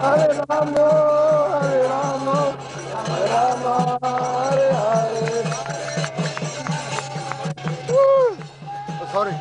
Hare Rama, Hare Rama, Rama Hare Hare. Oh, sorry.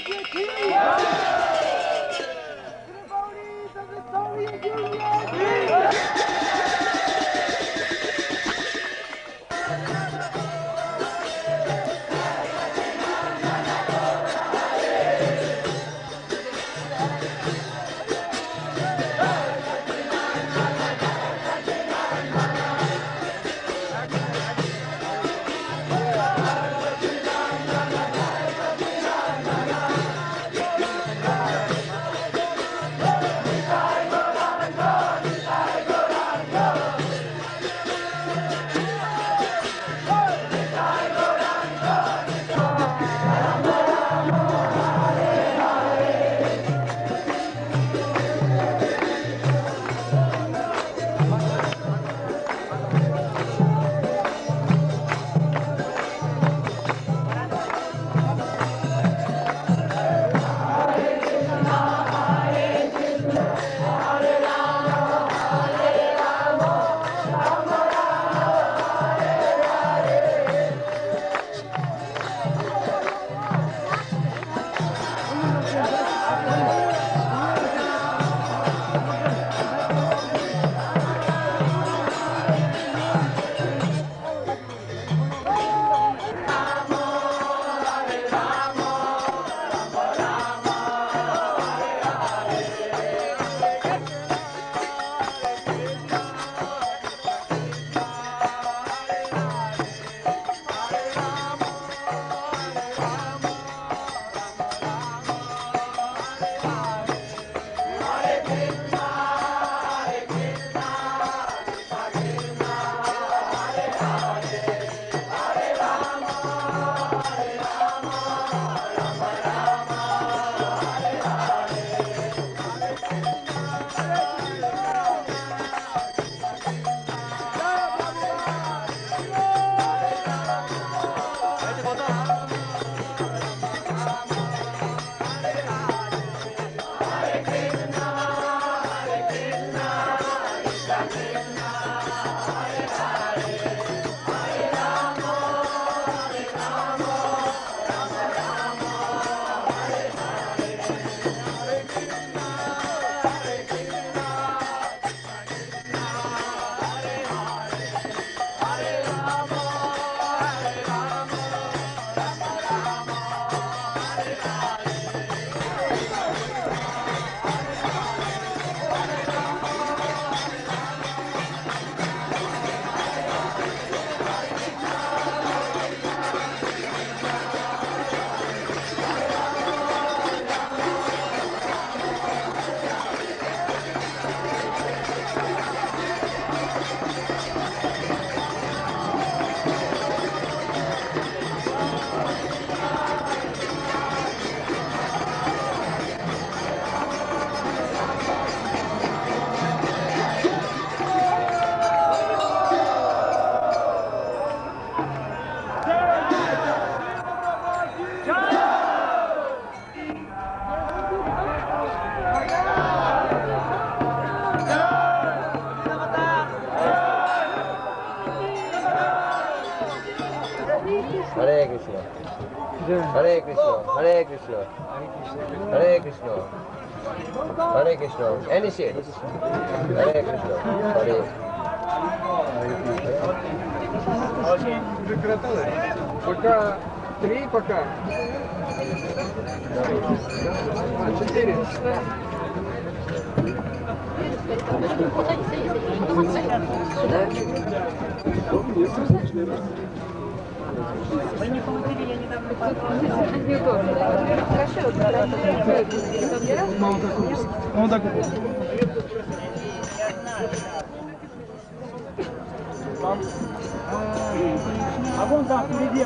Devotees of the Soviet Union! Hare Krishna. Hare Krishna. Hare Krishna. Hare Krishna. Hare Krishna. Initiate. Hare Krishna. Hare. Пока три, пока. 4. Вы не получили, я недавно подумала. Хорошо, Ну так. А вон там впереди.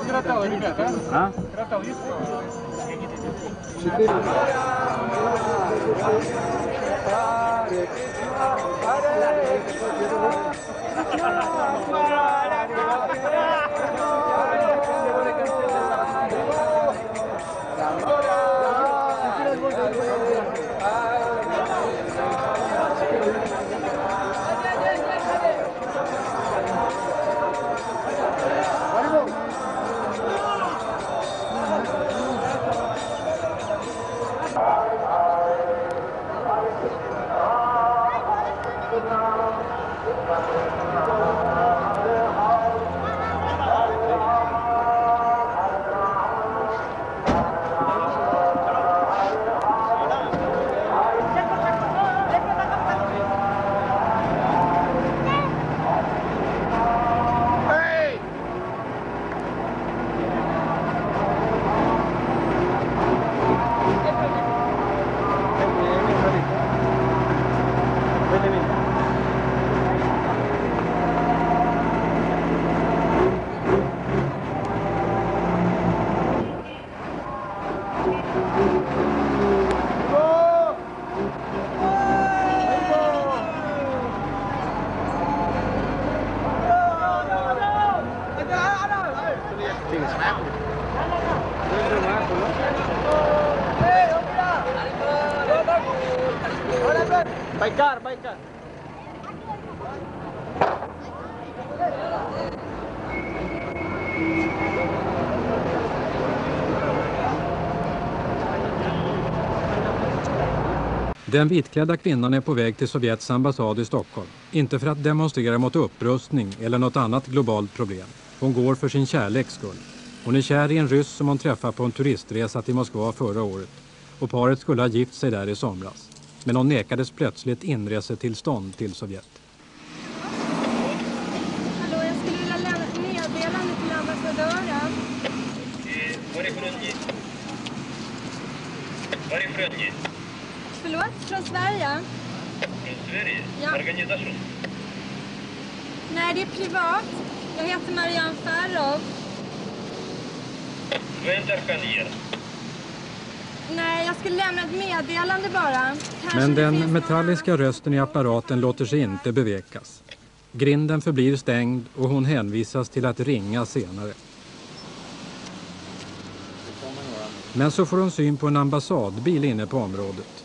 Кротал, ребята, а? Кротал есть? 4. Baikar, baikar. Den vitklädda kvinnan är på väg till Sovjets ambassad i Stockholm. Inte för att demonstrera mot upprustning eller något annat globalt problem. Hon går för sin kärleks skull. Hon är kär i en ryss som hon träffade på en turistresa till Moskva förra året. Och paret skulle ha gift sig där i somras. Men hon nekades plötsligt inresetillstånd till Sovjet. Hallå, jag skulle vilja lämna ett meddelande till ambassadören. Varifrån ni? Förlåt, från Sverige? Från Sverige? Ja. Organisation? Nej, det är privat. Jag heter Marianne Farrow. Väntar kan ni göra? Nej, jag skulle lämna ett meddelande bara. Kanske Men det den finns metalliska rösten i apparaten låter sig inte bevekas. Grinden förblir stängd och hon hänvisas till att ringa senare. Men så får hon syn på en ambassadbil inne på området.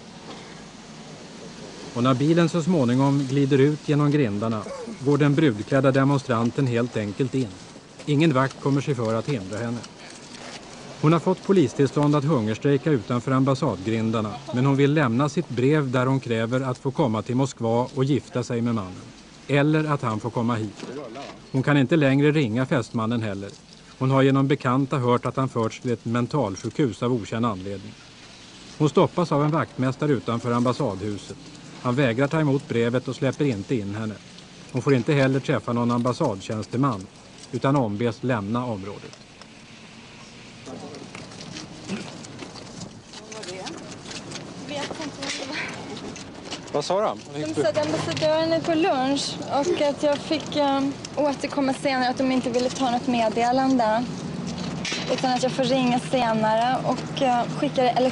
Och när bilen så småningom glider ut genom grindarna går den brudklädda demonstranten helt enkelt in. Ingen vakt kommer sig för att hindra henne. Hon har fått polistillstånd att hungerstrejka utanför ambassadgrindarna, men hon vill lämna sitt brev där hon kräver att få komma till Moskva och gifta sig med mannen. Eller att han får komma hit. Hon kan inte längre ringa fästmannen heller. Hon har genom bekanta hört att han förts till ett mentalsjukhus av okänd anledning. Hon stoppas av en vaktmästare utanför ambassadhuset. Han vägrar ta emot brevet och släpper inte in henne. Hon får inte heller träffa någon ambassadtjänsteman utan ombes lämna området. Vad sa de? De sa att ambassadören är på lunch och att jag fick återkomma senare, att de inte ville ta något meddelande. Utan att jag får ringa senare och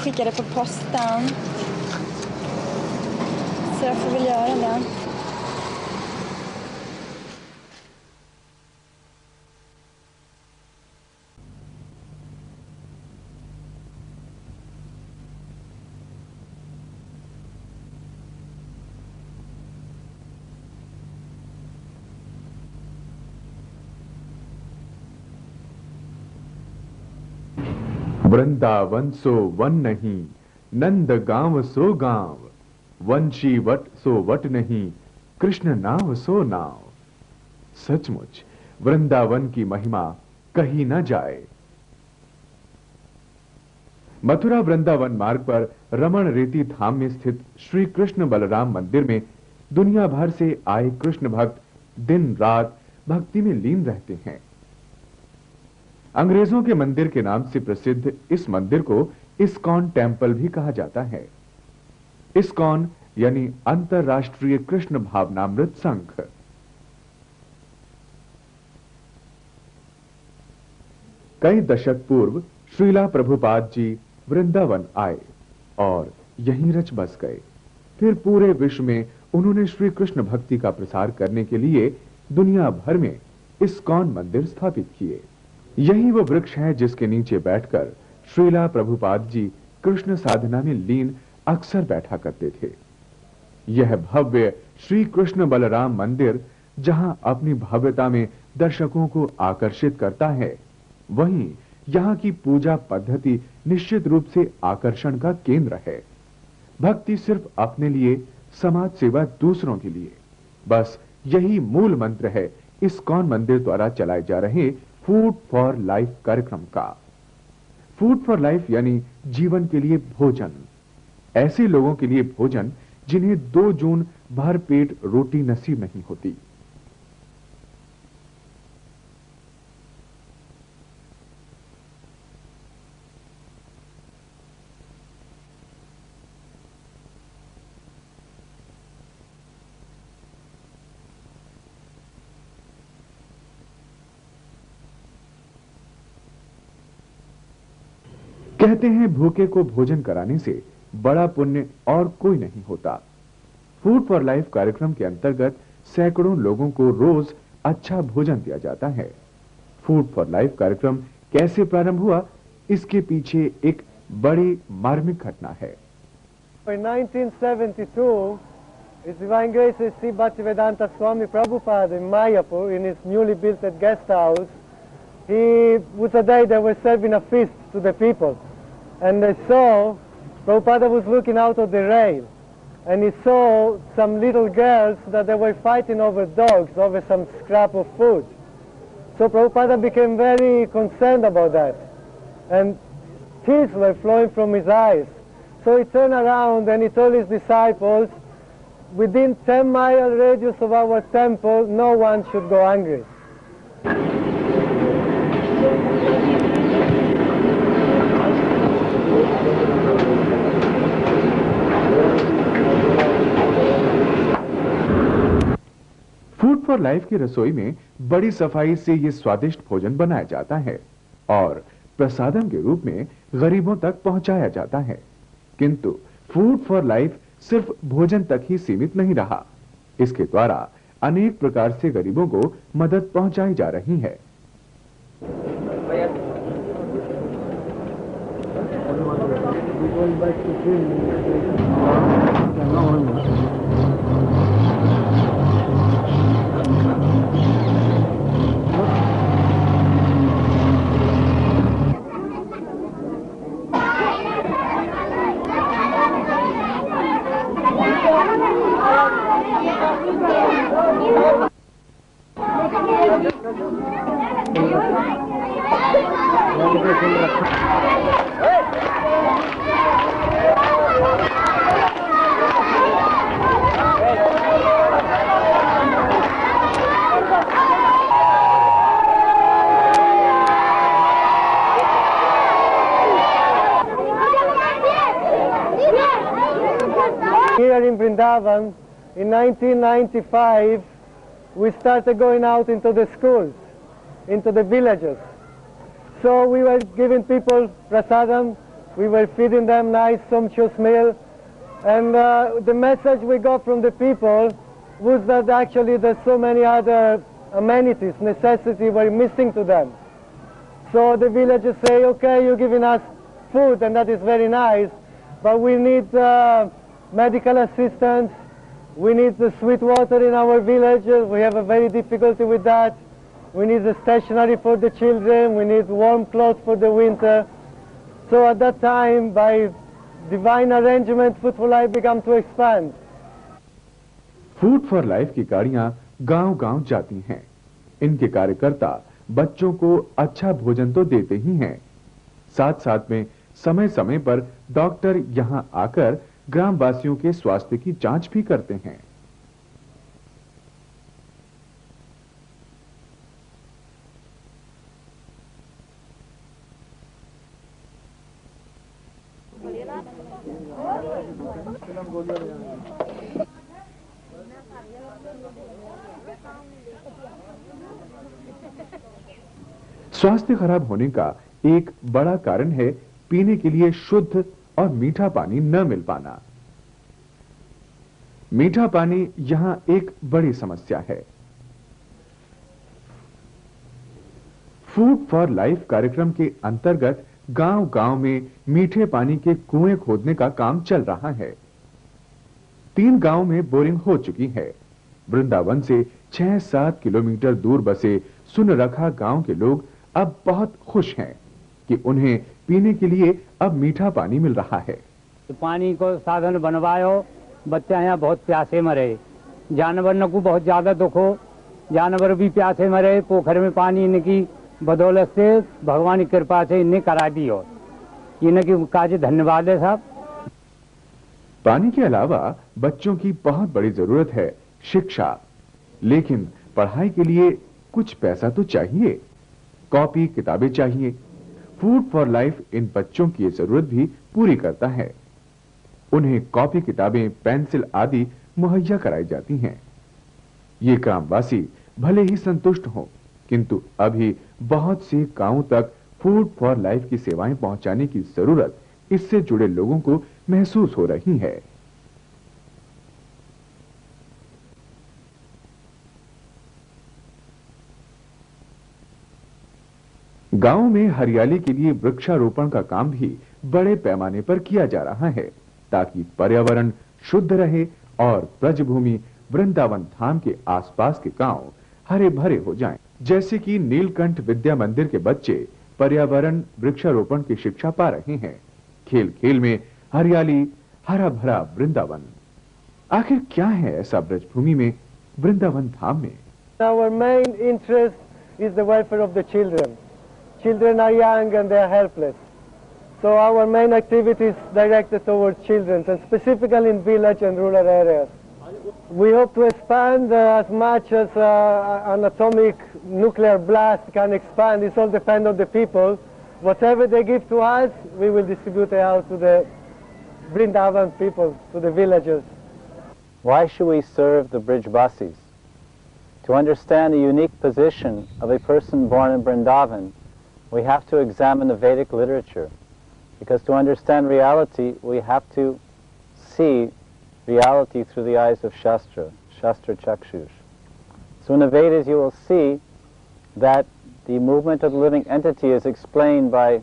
skicka det på posten. Så jag får väl göra det. Vrindavan so one नहीं, नंद गांव सो गांव, वंशी what so what नहीं, कृष्ण नाव सो नाव। सचमुच वृंदावन की महिमा कहीं न जाए। मथुरा वृंदावन मार्ग पर रमण रेती धाम में स्थित श्री कृष्ण बलराम मंदिर में दुनिया भर से आए कृष्ण भक्त दिन रात भक्ति में लीन रहते हैं। अंग्रेजों के मंदिर के नाम से प्रसिद्ध इस मंदिर को इस्कॉन टेम्पल भी कहा जाता है। इस्कॉन यानी अंतरराष्ट्रीय कृष्ण भावनामृत संघ। कई दशक पूर्व श्रीला प्रभुपाद जी वृंदावन आए और यहीं रच बस गए। फिर पूरे विश्व में उन्होंने श्री कृष्ण भक्ति का प्रसार करने के लिए दुनिया भर में इस्कॉन मंदिर स्थापित किए। यही वो वृक्ष है जिसके नीचे बैठकर श्रीला प्रभुपाद जी कृष्ण साधना में लीन अक्सर बैठा करते थे। यह भव्य श्री कृष्ण बलराम मंदिर जहां अपनी भव्यता में दर्शकों को आकर्षित करता है, वहीं यहां की पूजा पद्धति निश्चित रूप से आकर्षण का केंद्र है। भक्ति सिर्फ अपने लिए, समाज सेवा दूसरों के लिए, बस यही मूल मंत्र है इस्कॉन मंदिर द्वारा चलाए जा रहे फूड फॉर लाइफ कार्यक्रम का। फूड फॉर लाइफ यानी जीवन के लिए भोजन। ऐसे लोगों के लिए भोजन जिन्हें 2 जून भर पेट रोटी नसीब नहीं होती। कहते हैं भूखे को भोजन कराने से बड़ा पुण्य और कोई नहीं होता। फूड फॉर लाइफ कार्यक्रम के अंतर्गत सैकड़ों लोगों को रोज अच्छा भोजन दिया जाता है। फूड फॉर लाइफ कार्यक्रम कैसे प्रारंभ हुआ, इसके पीछे एक बड़ी मार्मिक घटना है। In 1972, His Divine Grace is Sri Bhaktivedanta Swami Prabhupada in Mayapur, in his newly built guest house. He was a day they were serving a feast to the people, and they saw Prabhupada was looking out of the rail, and he saw some little girls that they were fighting over dogs, over some scrap of food. So Prabhupada became very concerned about that, and tears were flowing from his eyes. So he turned around and he told his disciples, within 10-mile radius of our temple, no one should go hungry. Food for life की रसोई में बड़ी सफाई से ये स्वादिष्ट भोजन बनाया जाता है और प्रसादम के रूप में गरीबों तक पहुंचाया जाता है। किंतु फूड फॉर लाइफ सिर्फ भोजन तक ही सीमित नहीं रहा। इसके द्वारा अनेक प्रकार से गरीबों को मदद पहुंचाई जा रही है। Here in Vrindavan, in 1995, we started going out into the schools, into the villages. So we were giving people prasadam, we were feeding them nice, sumptuous meal, and the message we got from the people was that actually there's so many other amenities, necessities were missing to them. So the villagers say, okay, you're giving us food, and that is very nice, but we need medical assistance, we need the sweet water in our villages, we have a very difficulty with that. We need the stationery for the children, we need warm clothes for the winter. So at that time, by divine arrangement, Food for Life began to expand. Food for life की गाड़ियां गांव-गांव जाती हैं। इनके कार्यकर्ता बच्चों को अच्छा भोजन तो देते ही हैं, साथ-साथ में समय-समय पर डॉक्टर यहां आकर ग्रामवासियों के स्वास्थ्य की जांच भी करते हैं। स्वास्थ्य खराब होने का एक बड़ा कारण है पीने के लिए शुद्ध और मीठा पानी न मिल पाना। मीठा पानी यहां एक बड़ी समस्या है। फूड फॉर लाइफ कार्यक्रम के अंतर्गत गांव-गांव में मीठे पानी के कुएं खोदने का काम चल रहा है। 3 गांव में बोरिंग हो चुकी है। वृंदावन से 6-7 किलोमीटर दूर बसे सुनरखा गांव के लोग अब बहुत खुश हैं कि उन्हें पीने के लिए अब मीठा पानी मिल रहा है। पानी को साधन बनवायो, बच्चे यहाँ बहुत प्यासे मरे, जानवर को बहुत ज्यादा दुख हो, जानवर भी प्यासे मरे। पोखर में पानी इनकी बदौलत से भगवान की कृपा से इन्हें करा दी हो, इनकी काज धन्यवाद है साहब। पानी के अलावा बच्चों की बहुत बड़ी जरूरत है शिक्षा, लेकिन पढ़ाई के लिए कुछ पैसा तो चाहिए, कॉपी किताबें चाहिए। फूड फॉर लाइफ इन बच्चों की जरूरत भी पूरी करता है। उन्हें कॉपी किताबें, पेंसिल आदि मुहैया कराई जाती हैं। ये ग्रामवासी भले ही संतुष्ट हों, किंतु अभी बहुत से गांवों तक फूड फॉर लाइफ की सेवाएं पहुंचाने की जरूरत इससे जुड़े लोगों को महसूस हो रही है। गांव में हरियाली के लिए वृक्षारोपण का काम भी बड़े पैमाने पर किया जा रहा है, ताकि पर्यावरण शुद्ध रहे और ब्रजभूमि वृंदावन धाम के आसपास के गांव हरे भरे हो जाएं, जैसे कि नीलकंठ विद्या मंदिर के बच्चे पर्यावरण वृक्षारोपण की शिक्षा पा रहे हैं। खेल खेल में हरियाली, हरा भरा वृंदावन। आखिर क्या है ऐसा ब्रजभूमि में, वृंदावन धाम में? Our main interest is the welfare of the children. Children are young and they are helpless. So our main activity is directed towards children, and specifically in village and rural areas. We hope to expand as much as an atomic nuclear blast can expand. It all depends on the people. Whatever they give to us, we will distribute it out to the Vrindavan people, to the villagers. Why should we serve the Brijbasis? To understand the unique position of a person born in Vrindavan, we have to examine the Vedic literature. Because to understand reality, we have to see reality through the eyes of Shastra, Shastra Chakshush. So in the Vedas you will see that the movement of the living entity is explained by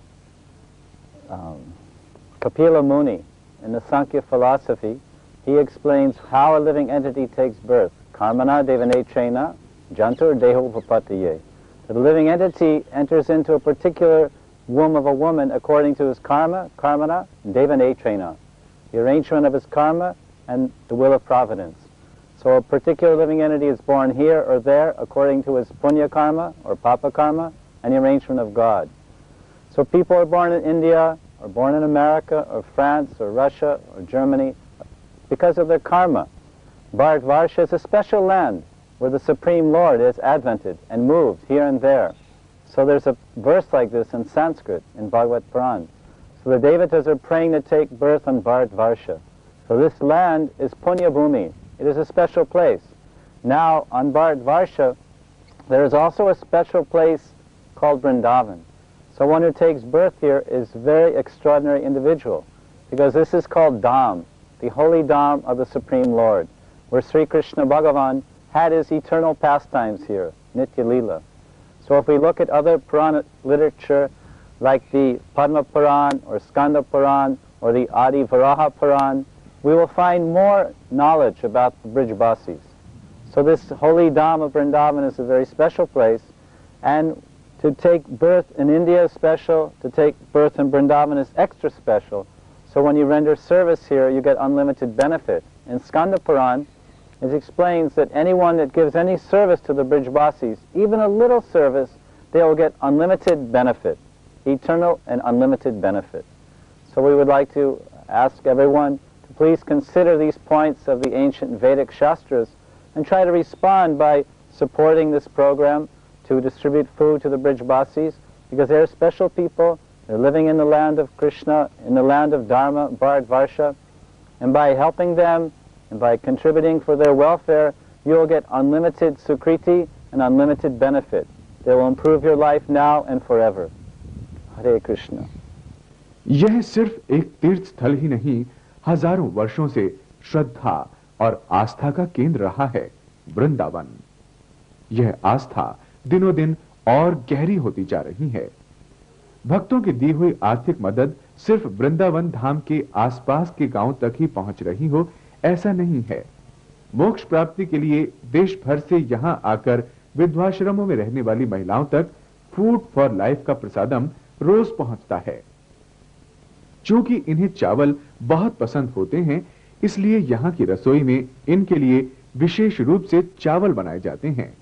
Kapila Muni. In the Sankhya philosophy, he explains how a living entity takes birth. Karmana devanechena jantur deho vapatiye. The living entity enters into a particular womb of a woman according to his karma, karmana, devanechena, the arrangement of his karma and the will of providence. So a particular living entity is born here or there according to his punya karma or papa karma and the arrangement of God. So people are born in India, or born in America, or France, or Russia, or Germany, because of their karma. Bharatvarsha is a special land where the Supreme Lord is advented and moved here and there. So there's a verse like this in Sanskrit, in Bhagavad Puran. So the Devatas are praying to take birth on Bharatvarsha. So this land is Punya Bhumi. It is a special place. Now, on Bharatvarsha, there is also a special place called Vrindavan. So one who takes birth here is a very extraordinary individual, because this is called Dham, the holy Dham of the Supreme Lord, where Sri Krishna Bhagavan had his eternal pastimes here, Nitya Leela. So if we look at other Purana literature, like the Padma Puran, or Skanda Puran, or the Adi Varaha Puran, we will find more knowledge about the Brijbasis. So this holy Dham of Vrindavan is a very special place, and to take birth in India is special, to take birth in Vrindavan is extra special. So when you render service here, you get unlimited benefit. In Skanda Puran, it explains that anyone that gives any service to the Brijbasis, even a little service, they will get unlimited benefit, eternal and unlimited benefit. So we would like to ask everyone to please consider these points of the ancient Vedic Shastras and try to respond by supporting this program to distribute food to the Brijbasis, because they're special people. They're living in the land of Krishna, in the land of Dharma, Bharatvarsha, and by helping them and by contributing for their welfare, you will get unlimited sukriti and unlimited benefit. They will improve your life now and forever. Hare Krishna. यह सिर्फ एक तीर्थ स्थल ही नहीं, हजारों वर्षों से श्रद्धा और आस्था का केंद्र रहा है वृंदावन। यह आस्था दिनों दिन और गहरी होती जा रही है। भक्तों की दी हुई आर्थिक मदद सिर्फ वृंदावन धाम के आसपास के गांव तक ही पहुंच रही हो, ऐसा नहीं है। मोक्ष प्राप्ति के लिए देश भर से यहां आकर विधवाश्रमों में रहने वाली महिलाओं तक फूड फॉर लाइफ का प्रसादम रोज पहुंचता है। चूंकि इन्हें चावल बहुत पसंद होते हैं, इसलिए यहां की रसोई में इनके लिए विशेष रूप से चावल बनाए जाते हैं।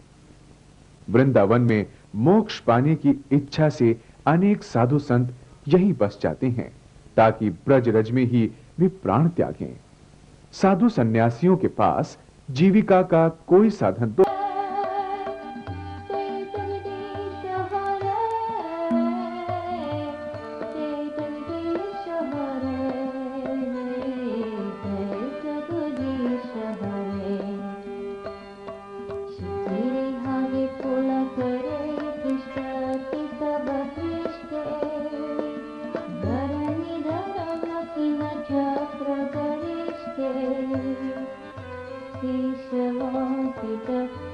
वृंदावन में मोक्ष पाने की इच्छा से अनेक साधु संत यहीं बस जाते हैं, ताकि ब्रज रज में ही वे प्राण त्यागें। साधु सन्यासियों के पास जीविका का कोई साधन तो Krishna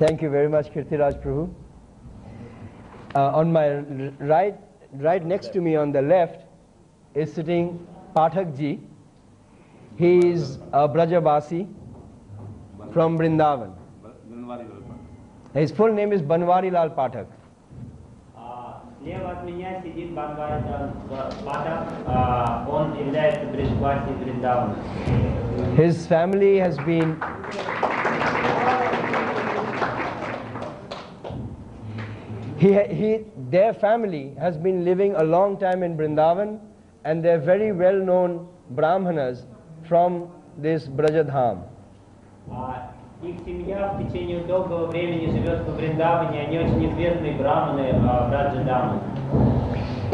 Thank you very much, Kirtiraj Prabhu. On my right next to me on the left is sitting Pathak Ji. He is a Brajavasi from Vrindavan. His full name is Banwari Lal Pathak. Слева от меня сидит Банвари Патак, он является Бриджваси Вриндавана. His family has been their family has been living a long time in Vrindavan, and they're very well-known Brahmanas from this Brajadham. Их семья в течение долгого времени живет во Вриндаване, они очень известные браманы Браджадамы.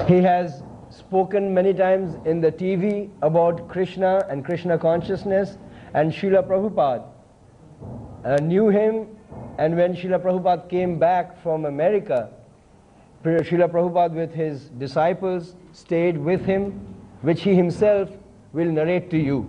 He has spoken many times in the TV about Krishna and Krishna consciousness, and Srila Prabhupada knew him, and when Srila Prabhupada came back from America, Srila Prabhupada with his disciples stayed with him, which he himself will narrate to you.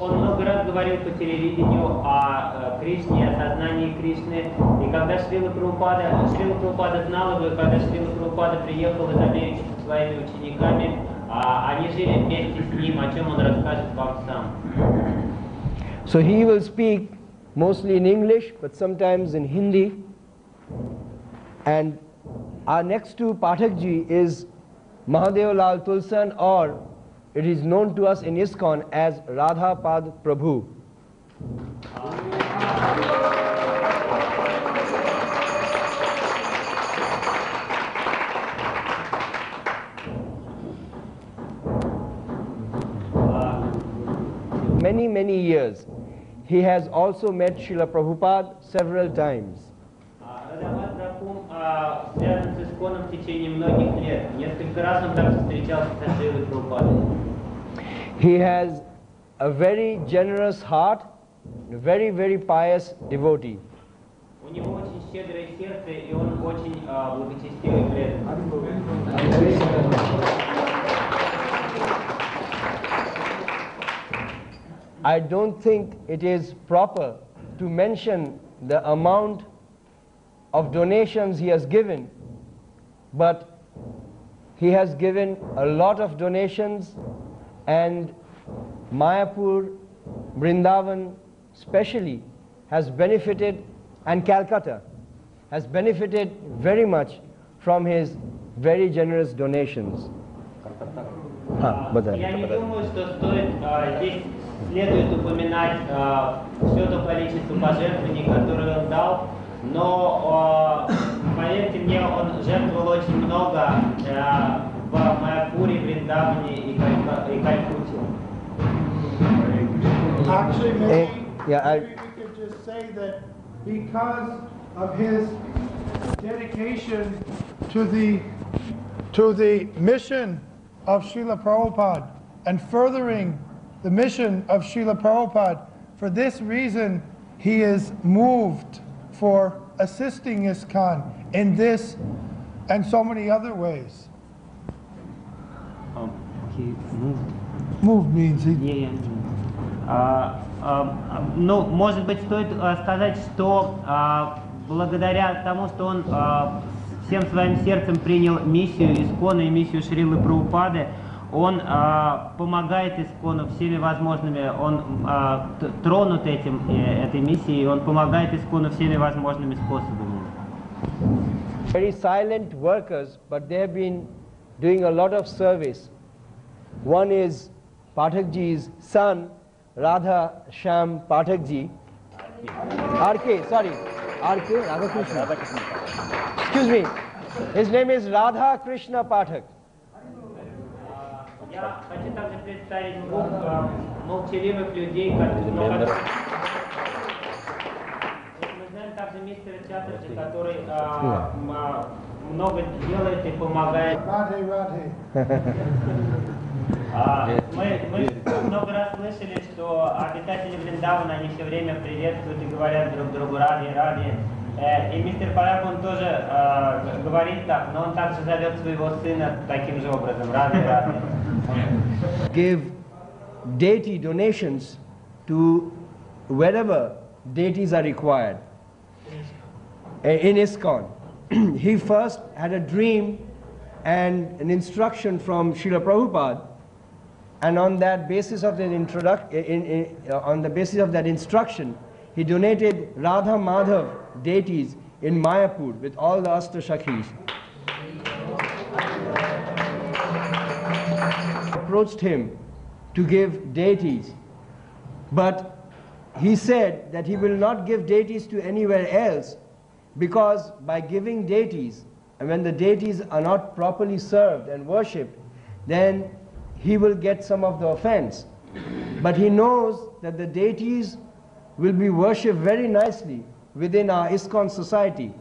Он много раз говорил по телевидению о Кришне, о сознании Кришны, и когда Шрила Прабхупада знал его, и когда Шрила Прабхупада приехал из Америки со своими учениками, они жили вместе с ним, о чем он расскажет вам сам. So he will speak mostly in English, but sometimes in Hindi. And our next to Pathak Ji is Mahadev Lal Tulsan, or it is known to us in ISKCON as Radha Pad Prabhu. Many years. He has also met Srila Prabhupada several times. Радхапад Прабху связан с ISKCON в течение многих лет. Несколько раз он также встречался со Шрилой Прабхупадой. He has a very generous heart, a very pious devotee. У него очень щедрое сердце, и он очень благочестивый преданный. I don't think it is proper to mention the amount of donations he has given, but he has given a lot of donations, and Mayapur, Vrindavan especially has benefited, and Calcutta has benefited very much from his very generous donations. Я не думаю, что здесь следует упоминать все то количество пожертвований, которые он дал, но поверьте мне, он жертвовал очень много в Майапуре, Вриндаване и Калькутте. Actually, maybe we could just say that because of his dedication to the mission of Srila Prabhupada and furthering the mission of Srila Prabhupada, for this reason he is moved for assisting ISKCON in this and so many other ways. Moved means he... Ну, может быть, стоит сказать, что благодаря тому, что он всем своим сердцем принял миссию ISKCON и миссию Шрилы Прабхупады, он помогает ISKCON всеми возможными, он тронут этой миссией, он помогает ISKCON всеми возможными способами. Very silent workers, but they have been doing a lot of service. One is Pathak Ji's son, Radha Sham Pathak Ji. Radha Krishna. Excuse me. His name is Radha Krishna Pathak. Я хочу также представить двух молчаливых людей, мы знаем также мистера Чаттерджи, который много делает и помогает. Мы много раз слышали, что обитатели Вриндавана, они все время приветствуют и говорят друг другу ради. И мистер Парак, он тоже говорит так, но он также зовет своего сына таким же образом, ради. Give deity donations to wherever deities are required in ISKCON. He first had a dream and an instruction from Srila Prabhupada, and on that basis of that instruction, he donated Radha Madhav deities in Mayapur with all the Ashtashakhis. Approached him to give deities, but he said that he will not give deities to anywhere else, because by giving deities, and when the deities are not properly served and worshipped, then he will get some of the offense. But he knows that the deities will be worshipped very nicely within our ISKCON society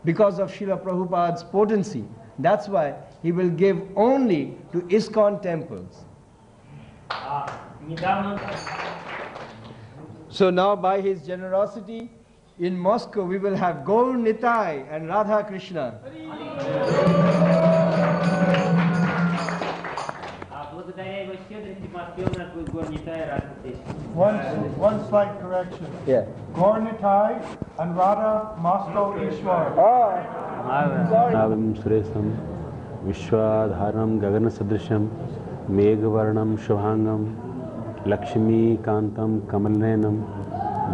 because of Srila Prabhupada's potency. That's why he will give only to ISKCON temples. So now by his generosity, in Moscow we will have Gaur Nitai and Radha Krishna. One slight correction. Yeah. Gaur Nitai and Radha Moscow Ishwar. Navim Suresam Vishwadharam Gagana Sadrisham Meghavarnam Shubhangam Lakshmi Kantam Kamalnenam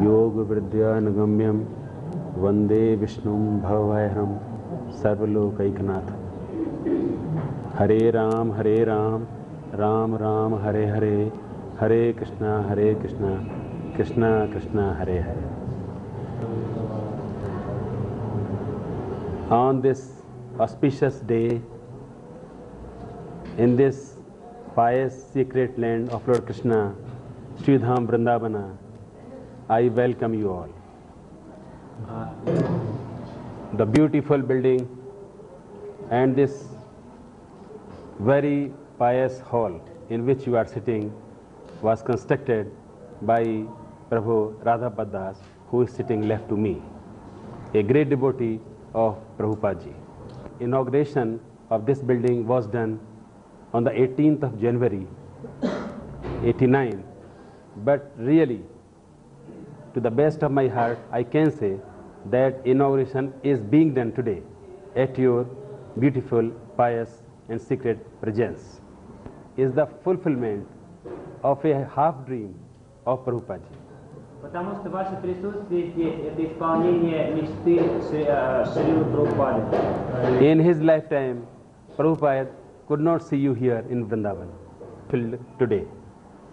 Yoga Vidya Nagamyam Vande Vishnum Bhavairam Sarvalokaikanath. Hare Ram, Ram Ram, Hare Hare, Hare Krishna, Krishna Krishna, Hare Hare. On this auspicious day, in this pious secret land of Lord Krishna, Sridham Vrindavana, I welcome you all. The beautiful building and this very pious hall in which you are sitting was constructed by Prabhu Radhapad Das, who is sitting left to me, a great devotee of Prabhupada ji. Inauguration of this building was done on the 18th of January 89, but really, to the best of my heart, I can say that inauguration is being done today at your beautiful, pious and secret presence. Is the fulfillment of a half dream of Prabhupada ji. Потому что ваше присутствие здесь – это исполнение мечты Шрилы Прабхупады. In his lifetime, Prabhupada could not see you here in Vrindavan till today.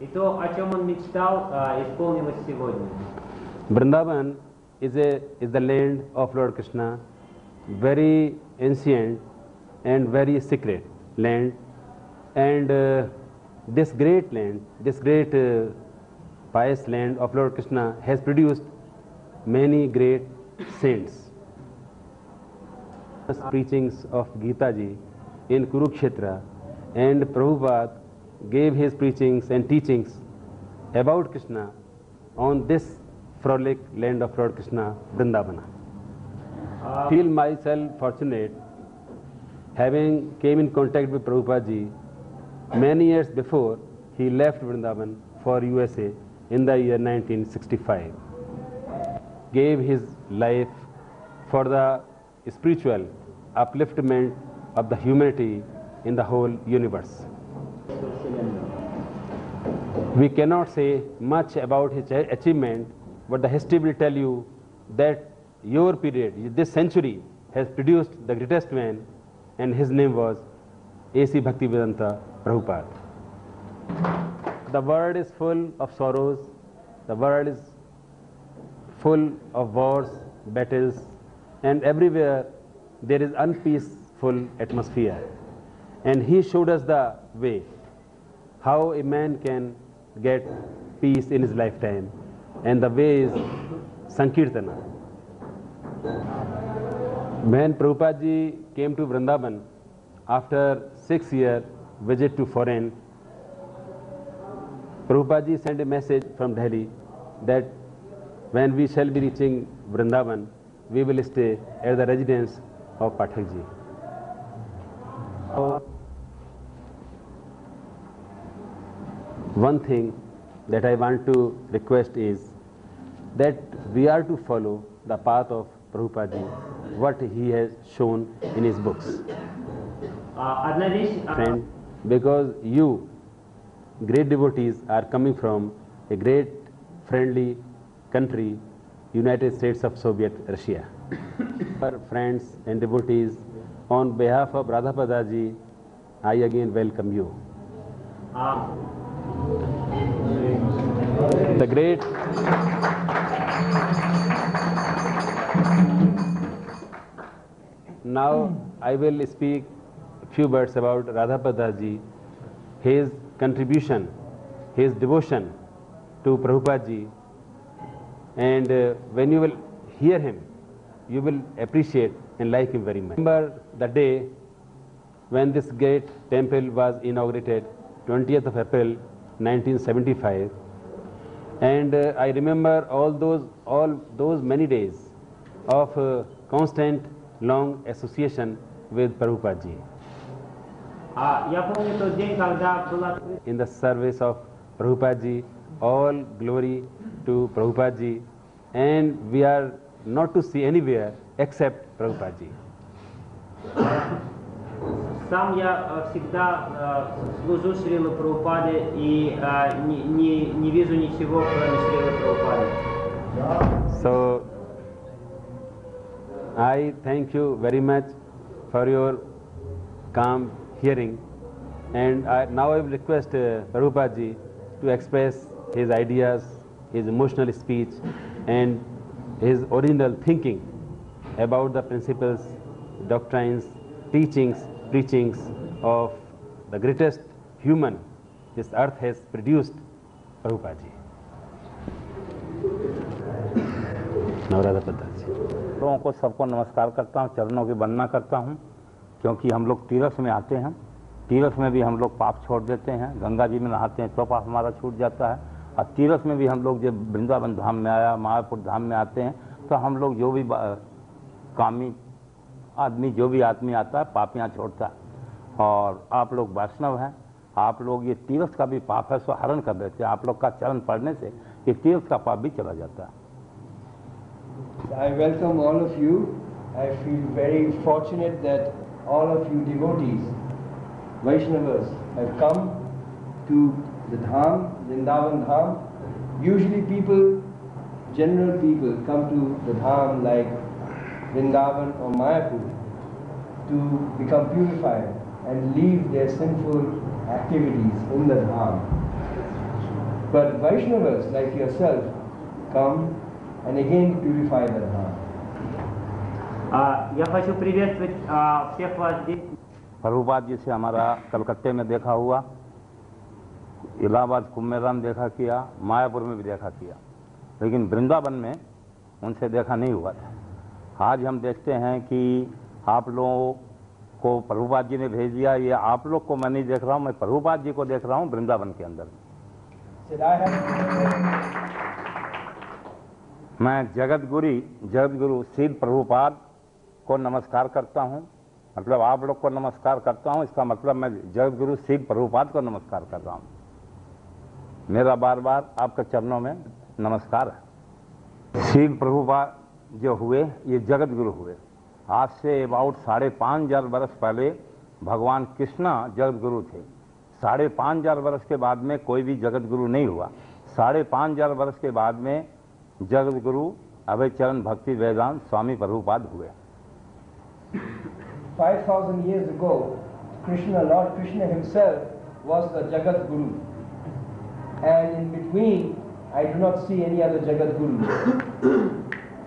И то, о чем он мечтал, исполнилось сегодня. Vrindavan is the land of Lord Krishna, very ancient and very secret land, and this great land, this great pious land of Lord Krishna has produced many great saints. The preachings of Gita ji in Kurukshetra, and Prabhupada gave his preachings and teachings about Krishna on this frolic land of Lord Krishna, Vrindavana. I feel myself fortunate having came in contact with Prabhupada ji many years before he left Vrindavan for USA in the year 1965. Gave his life for the spiritual upliftment of the humanity in the whole universe. We cannot say much about his achievement, but the history will tell you that your period, this century, has produced the greatest man, and his name was A.C. Bhaktivedanta Prabhupada. The world is full of sorrows, the world is full of wars, battles, and everywhere there is unpeaceful atmosphere. And he showed us the way, how a man can get peace in his lifetime, and the way is Sankirtana. When Prabhupada ji came to Vrindavan after 6-year visit to foreign, Prabhupada ji sent a message from Delhi that when we shall be reaching Vrindavan, we will stay at the residence of Pathak ji. One thing that I want to request is that we are to follow the path of Prabhupada ji, what he has shown in his books. Friend, because you, great devotees, are coming from a great friendly country, United States of Soviet Russia. Our friends and devotees, on behalf of Radhapada ji, I again welcome you. The great now I will speak a few words about Radhapada ji, his contribution, his devotion to Prabhupada ji, and when you will hear him, you will appreciate and like him very much. Remember the day when this great temple was inaugurated, 20th of April 1975, and I remember all those many days of constant long association with Prabhupada ji. In the service of Prabhupada ji, all glory to Prabhupada ji, and we are not to see anywhere except Prabhupada ji. Сам я всегда служу Шриле Прабхупаде и не вижу ничего, кроме Шрилы Прабхупады. So, I thank you very much for your calm hearing, and now I will request Prabhupada ji to express his ideas, his emotional speech, and his original thinking about the principles, doctrines, teachings, preachings of the greatest human this earth has produced, Prabhupada ji. Now Radhapada ji. लोगों को सबको नमस्कार करता हूँ, चरणों की वंदना करता हूँ, क्योंकि हम लोग तीर्थ में आते हैं, तीर्थ में भी हम लोग पाप छोड़ देते हैं, गंगा जी में नहाते हैं तो पाप हमारा छूट जाता है, और तीर्थ में भी हम लोग जब वृंदावन धाम में आया, मायापुर धाम में आते हैं तो हम लोग जो भी कामी आदमी जो भी आदमी आता है पाप यहाँ छोड़ता है। और आप लोग वैष्णव हैं, आप लोग ये तीर्थ का भी पाप है सो हरण कर देते हैं, आप लोग का चरण पढ़ने से ये तीर्थ का पाप भी चला जाता है। I welcome all of you. I feel very fortunate that all of you devotees, Vaishnavas, have come to the Dham, Vrindavan Dham. Usually people, general people, come to the Dham like Vrindavan or Mayapur to become purified and leave their sinful activities in the Dham. But Vaishnavas like yourself come and again purify the Dham. Я хочу приветствовать всех вас здесь. Prabhupada ji से हमारा कलकत्ते में देखा हुआ, इलाहाबाद कुंभ मेला में देखा किया, मायापुर में भी देखा किया, लेकिन वृंदावन में उनसे देखा नहीं हुआ था। आज हम देखते हैं कि आप लोगों को प्रभुपाद जी ने भेज दिया, ये आप लोग को मैं नहीं देख रहा हूँ, मैं प्रभुपाद जी को देख रहा हूँ वृंदावन के अंदर। मैं जगत गुरु श्री प्रभुपाद को नमस्कार करता हूँ, मतलब आप लोग को नमस्कार करता हूँ, इसका मतलब मैं जगत गुरु श्री प्रभुपाद को नमस्कार कर रहा हूँ। मेरा बार बार आपके चरणों में नमस्कार है। श्री प्रभुपाद जो हुए ये जगत गुरु हुए। आज से अबाउट 5,500 वर्ष पहले भगवान कृष्णा जगत गुरु थे। 5,500 वर्ष के बाद में कोई भी जगत गुरु नहीं हुआ। 5,500 वर्ष के बाद में जगत गुरु अभय चरण भक्ति वेदांत स्वामी प्रभुपाद हुए। 5,000 years ago, Lord Krishna himself was the Jagat Guru. And in between, I do not see any other Jagat Guru,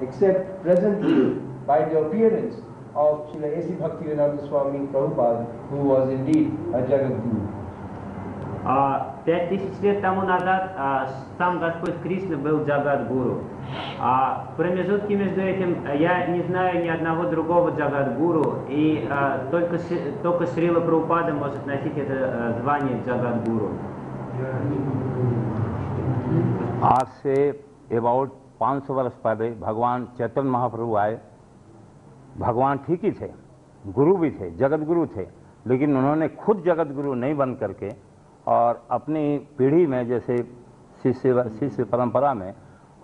except presently by the appearance of Srila A.C. Bhaktivedanta Swami Prabhupada, who was indeed a Jagat Guru. 5000 лет тому назад сам Господь Кришна был Джагат-гуру. В промежутке между этим я не знаю ни одного другого Джагат-гуру, и только Шрила Прабхупада может носить это звание Джагат-гуру. आज say about 500 वर्ष पहले भगवान चैतन्य महाप्रभु आए। भगवान ठीक ही थे, गुरु भी थे, जगत गुरु थे, लेकिन उन्होंने खुद जगत गुरु नहीं बन करके और अपनी पीढ़ी में जैसे शिष्य परंपरा में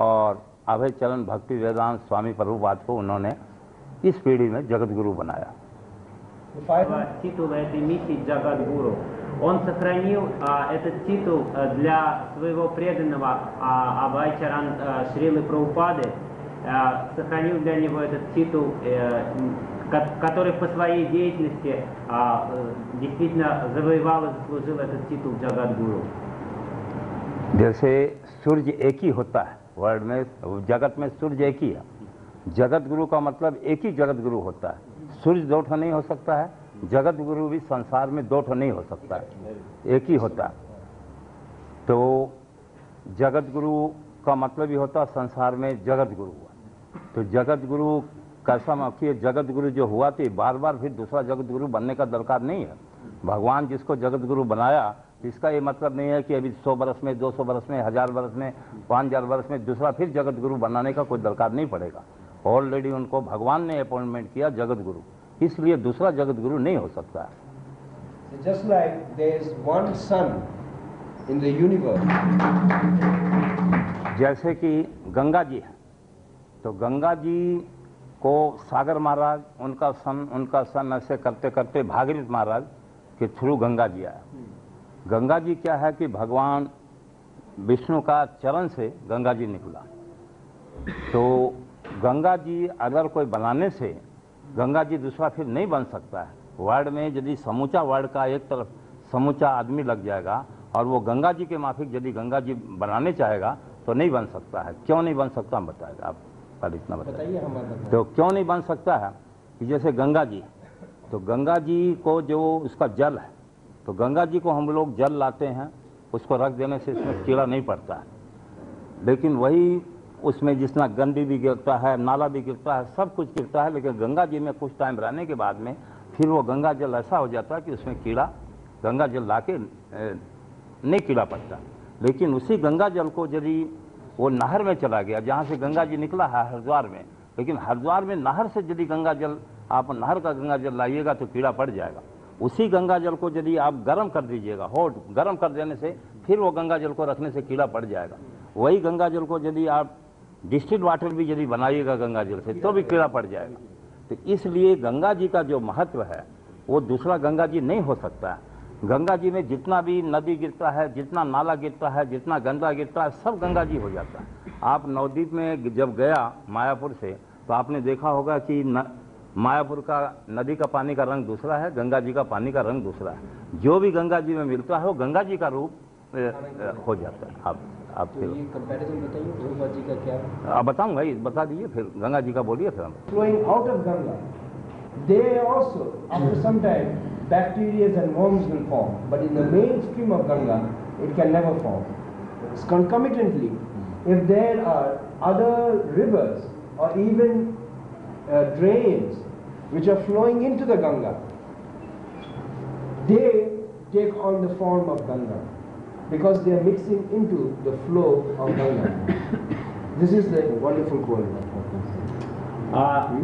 और अभय चरण भक्ति वेदांत स्वामी प्रभुपाद को उन्होंने इस पीढ़ी में जगत गुरु बनाया। Титул этой миссии Джагадгуру. Он сохранил этот титул для своего преданного Абхай-чаран Шрилы Прабхупады, сохранил для него этот титул, который по своей деятельности действительно завоевал и заслужил этот титул Джагадгуру. जैसे सूर्य एक ही होता है वर्ल्ड में, जगत में सूर्य एक ही है। जगत गुरु का मतलब एक ही जगत गुरु होता है। सूर्य दो ठो नहीं हो सकता है, जगत गुरु भी संसार में दो ठो नहीं हो सकता है, एक ही होता है। तो जगत गुरु का मतलब ही होता है संसार में जगत गुरु हुआ। तो जगत गुरु कैसा माफी, जगत गुरु जो हुआ तो बार बार फिर दूसरा जगत गुरु बनने का दरकार नहीं है। भगवान जिसको जगत गुरु बनाया, इसका ये मतलब नहीं है कि अभी 100 बरस में, 200 बरस में, 1000 बरस में, 5000 बरस में दूसरा फिर जगत गुरु बनाने का कोई दरकार नहीं पड़ेगा। ऑलरेडी उनको भगवान ने अपॉइंटमेंट किया जगत गुरु, इसलिए दूसरा जगत गुरु नहीं हो सकता है। Just like there is one sun in the universe. जैसे कि गंगा जी है, तो गंगा जी को सागर महाराज उनका सन ऐसे करते करते भागीरथ महाराज के थ्रू गंगा जी आया। गंगा जी क्या है कि भगवान विष्णु का चरण से गंगा जी निकला। तो गंगा जी अगर कोई बनाने से गंगा जी दूसरा फिर नहीं बन सकता है। वर्ल्ड में यदि समूचा वर्ल्ड का एक तरफ समूचा आदमी लग जाएगा और वो गंगा जी के माफिक यदि गंगा जी बनाने चाहेगा तो नहीं बन सकता है। क्यों नहीं बन सकता हम बताएगा, आप पर इतना बताइए। तो क्यों नहीं बन सकता है कि जैसे गंगा जी, तो गंगा जी को जो उसका जल है, तो गंगा जी को हम लोग जल लाते हैं, उसको रख देने से इसमें कीड़ा नहीं पड़ता है। लेकिन वही उसमें जितना गंदी भी गिरता है, नाला भी गिरता है, सब कुछ गिरता है, लेकिन गंगा जी में कुछ टाइम रहने के बाद में फिर वो गंगा जल ऐसा हो जाता है कि उसमें कीड़ा गंगा जल ला के नहीं कीड़ा पड़ता। लेकिन उसी गंगा जल को यदि वो नहर में चला गया, जहाँ से गंगा जी निकला है हरिद्वार में, लेकिन हरिद्वार में नहर से यदि गंगा जल आप नहर का गंगा जल लाइएगा तो कीड़ा पड़ जाएगा। उसी गंगा जल को यदि आप गर्म कर दीजिएगा, हॉट गर्म कर देने से फिर वो गंगा जल को रखने से कीड़ा पड़ जाएगा। वही गंगा जल को यदि आप डिस्टिल्ड वाटर भी यदि बनाइएगा गंगा जल से तो भी कीड़ा पड़ जाएगा। तो इसलिए गंगा जी का जो महत्व है वो दूसरा गंगा जी नहीं हो सकता है। गंगा जी में जितना भी नदी गिरता है, जितना नाला गिरता है, जितना गंदा गिरता है, सब गंगा जी हो जाता है। आप नवद्वीप में जब गया मायापुर से तो आपने देखा होगा कि मायापुर का नदी का पानी का रंग दूसरा है, गंगा जी का पानी का रंग दूसरा है। जो भी गंगा जी में मिलता है वो गंगा जी का रूप हो जाता है। आप तो ये कंपैरिजन बताइए गंगा जी का क्या? आप बताऊंगा, ये बता दीजिए, फिर गंगा जी का बोलिए फिर हम। Flowing out of Ganga, they also after some time bacteria and worms will form, but in the main stream of Ganga it can never form. Concomitantly, if there are other rivers or even drains which are flowing into the Ganga, they take on the form of Ganga because they are mixing into the flow of Ganga. This is the wonderful quality.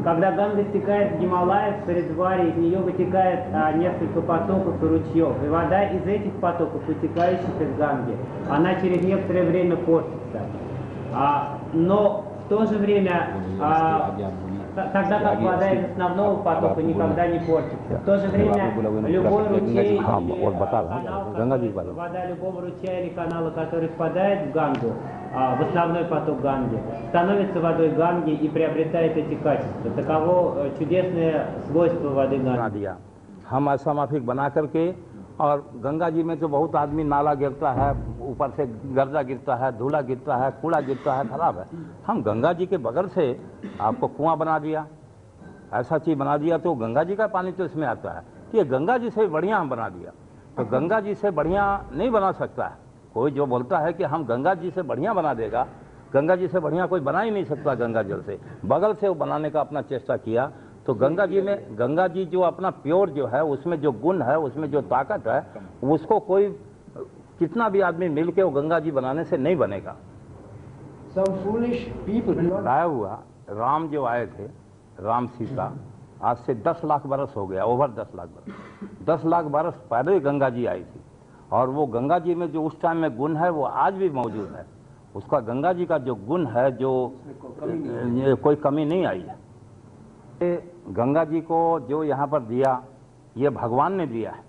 Когда Ганга стекает в Гималаи, в Харидваре, из нее вытекает несколько потоков и ручьев. И вода из этих потоков, вытекающих из Ганги, она через некоторое время портится. Но в то же время, тогда как вода из основного потока никогда не портится. В то же время любой ручей или канал, вода любого ручья или канала, который впадает в Гангу, в основной поток Ганги, становится водой Ганги и приобретает эти качества. Таково чудесное свойство воды Ганги. हम ऐसा माफिक बना करके, और गंगा जी में तो बहुत आदमी नाला गिरता है, ऊपर से गर्दा गिरता है, धूला गिरता है, कूड़ा गिरता है, खराब है। हम गंगा जी के बगल से आपको कुआं बना दिया, ऐसा चीज़ बना दिया, तो गंगा जी का पानी तो इसमें आता है। ये गंगा जी से बढ़िया हम बना दिया, तो गंगा जी से बढ़िया नहीं बना सकता है कोई। जो बोलता है कि हम गंगा जी से बढ़िया बना देगा, गंगा जी से बढ़िया कोई बना ही नहीं सकता। गंगा जल से बगल से वो बनाने का अपना चेष्टा किया, तो गंगा जी में, गंगा जी जो अपना प्योर जो है, उसमें जो गुण है, उसमें जो ताकत है, उसको कोई कितना भी आदमी मिल के वो गंगा जी बनाने से नहीं बनेगा। लाया हुआ राम जो आए थे, राम सीता, आज से 10 लाख बरस हो गया, ओवर 10 लाख बरस, 10 लाख बरस पहले गंगा जी आई थी। और वो गंगा जी में जो उस टाइम में गुण है वो आज भी मौजूद है। उसका गंगा जी का जो गुण है, जो कोई कमी नहीं आई है। गंगा जी को जो यहाँ पर दिया, ये भगवान ने दिया है।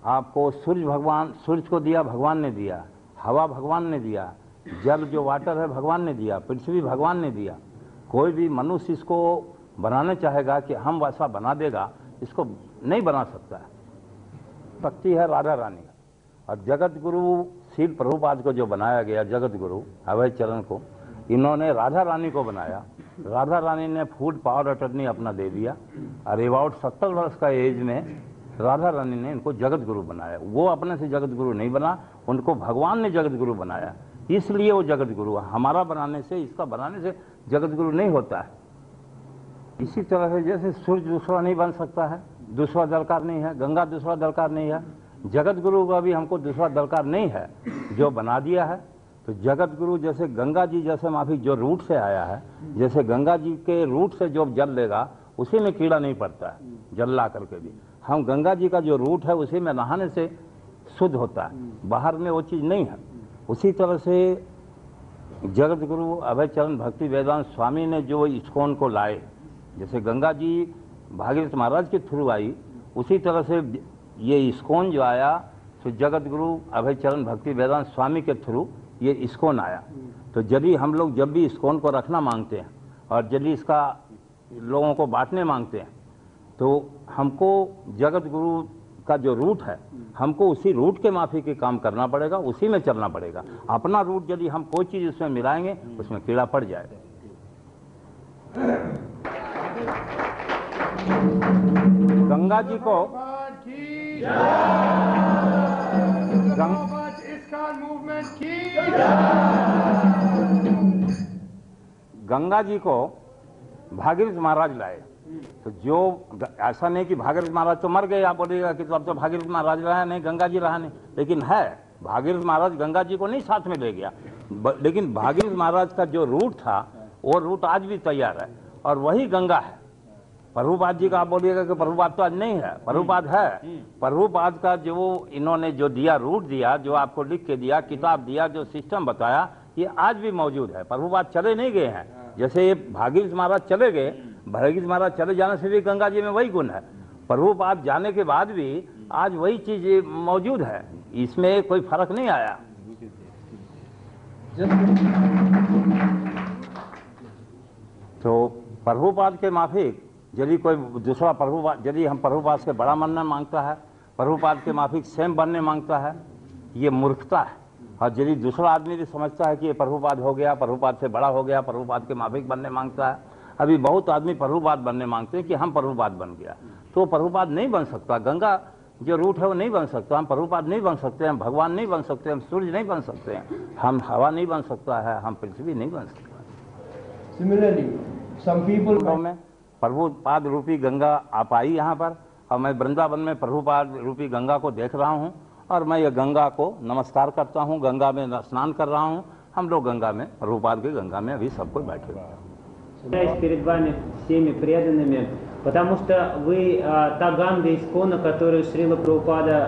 आपको सूर्य को दिया भगवान ने दिया, हवा भगवान ने दिया, जल जो वाटर है भगवान ने दिया, पृथ्वी भगवान ने दिया। कोई भी मनुष्य इसको बनाना चाहेगा कि हम वैसा बना देगा, इसको नहीं बना सकता है। शक्ति है राधा रानी। और जगत गुरु श्रील प्रभुपाद को जो बनाया गया, जगत गुरु अभय चरण को, इन्होंने राधा रानी को बनाया। राधा रानी ने फूड पावर अटर्नी अपना दे दिया और अबाउट 70 वर्ष का एज में राधा रानी ने इनको जगत गुरु बनाया। वो अपने से जगत गुरु नहीं बना, उनको भगवान ने जगत गुरु बनाया, इसलिए वो जगत गुरु है। हमारा बनाने से, इसका बनाने से जगत गुरु नहीं होता है। इसी तरह से जैसे सूर्य दूसरा नहीं बन सकता है, दूसरा दरकार नहीं है, गंगा दूसरा दरकार नहीं है, जगत गुरु का भी हमको दूसरा दरकार नहीं है, जो बना दिया है। तो जगत गुरु जैसे गंगा जी जैसे माफी जो रूट से आया है, जैसे गंगा जी के रूट से जो जल लेगा उसी में कीड़ा नहीं पड़ता है, जल ला करके भी। हम गंगा जी का जो रूट है उसी में नहाने से शुद्ध होता है, बाहर में वो चीज़ नहीं है। उसी तरह से जगत गुरु अभय चरण भक्ति वेदांत स्वामी ने जो इस्कॉन को लाए, जैसे गंगा जी भागीरथ महाराज के थ्रू आई, उसी तरह से ये इस्कॉन जो आया तो जगत गुरु अभय चरण भक्ति वेदांत स्वामी के थ्रू ये इस्कॉन आया। तो यदि हम लोग जब भी इस्कॉन को रखना मांगते हैं और यदि इसका लोगों को बांटने मांगते हैं, तो हमको जगत गुरु का जो रूट है, हमको उसी रूट के माफी के काम करना पड़ेगा, उसी में चलना पड़ेगा। अपना रूट यदि हम कोई चीज़ उसमें मिलाएंगे, उसमें कीड़ा पड़ जाएगा। गंगा जी को गंगा जी को भागीरथ महाराज लाए। तो जो ऐसा नहीं कि भागीरथ महाराज तो मर गए, आप बोलिएगा कि तो अब तो भागीरथ महाराज रहा नहीं, गंगा जी रहा नहीं, लेकिन है भागीरथ महाराज गंगा जी को नहीं साथ में ले गया, लेकिन भागीरथ महाराज का जो रूट था वो रूट आज भी तैयार है और वही गंगा है। प्रभुपाद जी का आप बोलिएगा कि प्रभुपाद तो आज नहीं है, प्रभुपाद है। प्रभुपाद का जो इन्होंने जो दिया, रूट दिया, जो आपको लिख के दिया, किताब दिया, जो सिस्टम बताया, ये आज भी मौजूद है। प्रभुपाद चले नहीं गए हैं। जैसे ये भागीरथ महाराज चले गए, भागीरथ महाराज चले जाने से भी गंगा जी में वही गुण है, प्रभुपाद जाने के बाद भी आज वही चीज मौजूद है, इसमें कोई फर्क नहीं आया। तो प्रभुपाद के माफिक यदि कोई दूसरा प्रभुपाद, यदि हम प्रभुपाद से बड़ा बनना मांगता है, प्रभुपाद के माफिक सेम बनने मांगता है, ये मूर्खता है। और यदि दूसरा आदमी भी समझता है कि ये प्रभुपाद हो गया, प्रभुपाद से बड़ा हो गया, प्रभुपाद के माफिक बनने मांगता है। अभी बहुत आदमी प्रभुपाद बनने मांगते हैं कि हम प्रभुपाद बन गया, तो प्रभुपाद नहीं बन सकता। गंगा जो रूट है वो नहीं बन सकता, हम प्रभुपाद नहीं बन सकते, हम भगवान नहीं बन सकते, हम सूर्य नहीं बन सकते हैं, हम हवा नहीं बन सकता है, हम पृथ्वी नहीं बन सकता। Similarly, some people में प्रभुपाद रूपी गंगा आप आई यहाँ पर, और मैं वृंदावन में प्रभुपाद रूपी गंगा को देख रहा हूँ और मैं ये गंगा को नमस्कार करता हूँ, गंगा में स्नान कर रहा हूँ। हम लोग गंगा में, प्रभुपाद की गंगा में अभी सब कोई बैठे हुए हैं। Перед вами всеми преданными, потому что вы та ганга ISKCON, которую Шрила Прабхупада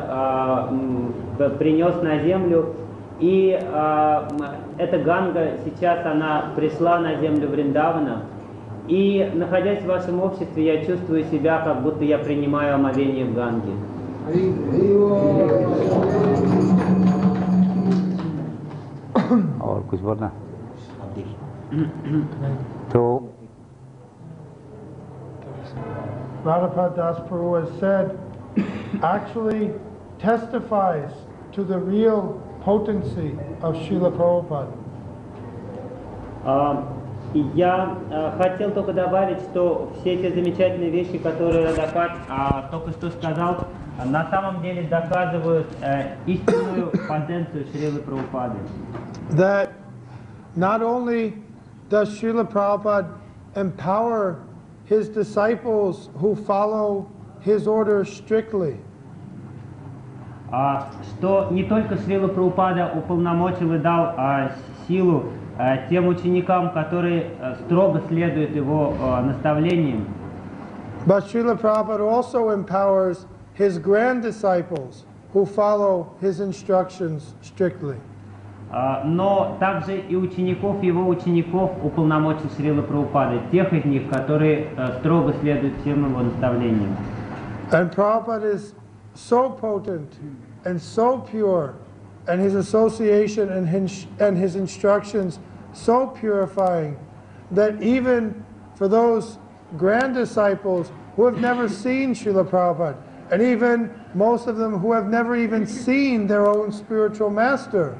принес на землю, и эта ганга сейчас она пришла на землю Вриндавана, и находясь в вашем обществе, я чувствую себя, как будто я принимаю омовение в ганге. और कुछ बोलना तो Radhapada Das Prabhu has said actually testifies to the real potency of Srila Prabhupada. Я хотел только добавить, что все эти замечательные вещи, которые Радхапад только что сказал, на самом деле доказывают истинную потенцию Шрилы Прабхупады. That not only does Srila Prabhupada empower his disciples who follow his orders strictly, что не только Шрила Прабхупада уполномочил и дал силу тем ученикам, которые строго следуют его наставлениям, but Srila Prabhupada also empowers his grand disciples who follow his instructions strictly. но также и учеников его учеников уполномочил Шрила Прабхупада, тех из них, которые строго следуют всем его наставлениям. And Prabhupada is so potent and so pure, and his association and his instructions so purifying, that even for those grand disciples who have never seen Srila Prabhupada, and even most of them who have never even seen their own spiritual master,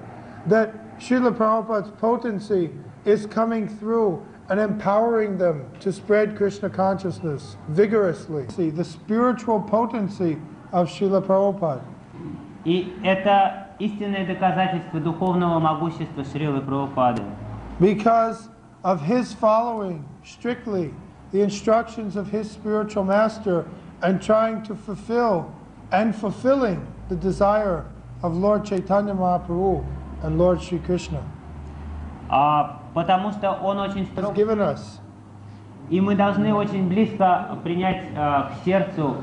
that Srila Prabhupada's potency is coming through and empowering them to spread Krishna consciousness vigorously. See, the spiritual potency of Srila Prabhupada. И это истинное доказательство духовного могущества Шрилы Прабхупады. Because of his following strictly the instructions of his spiritual master and trying to fulfill and fulfilling the desire of Lord Chaitanya Mahaprabhu and Lord Shri Krishna. Потому что он очень строг. Given us. И мы должны очень близко принять к сердцу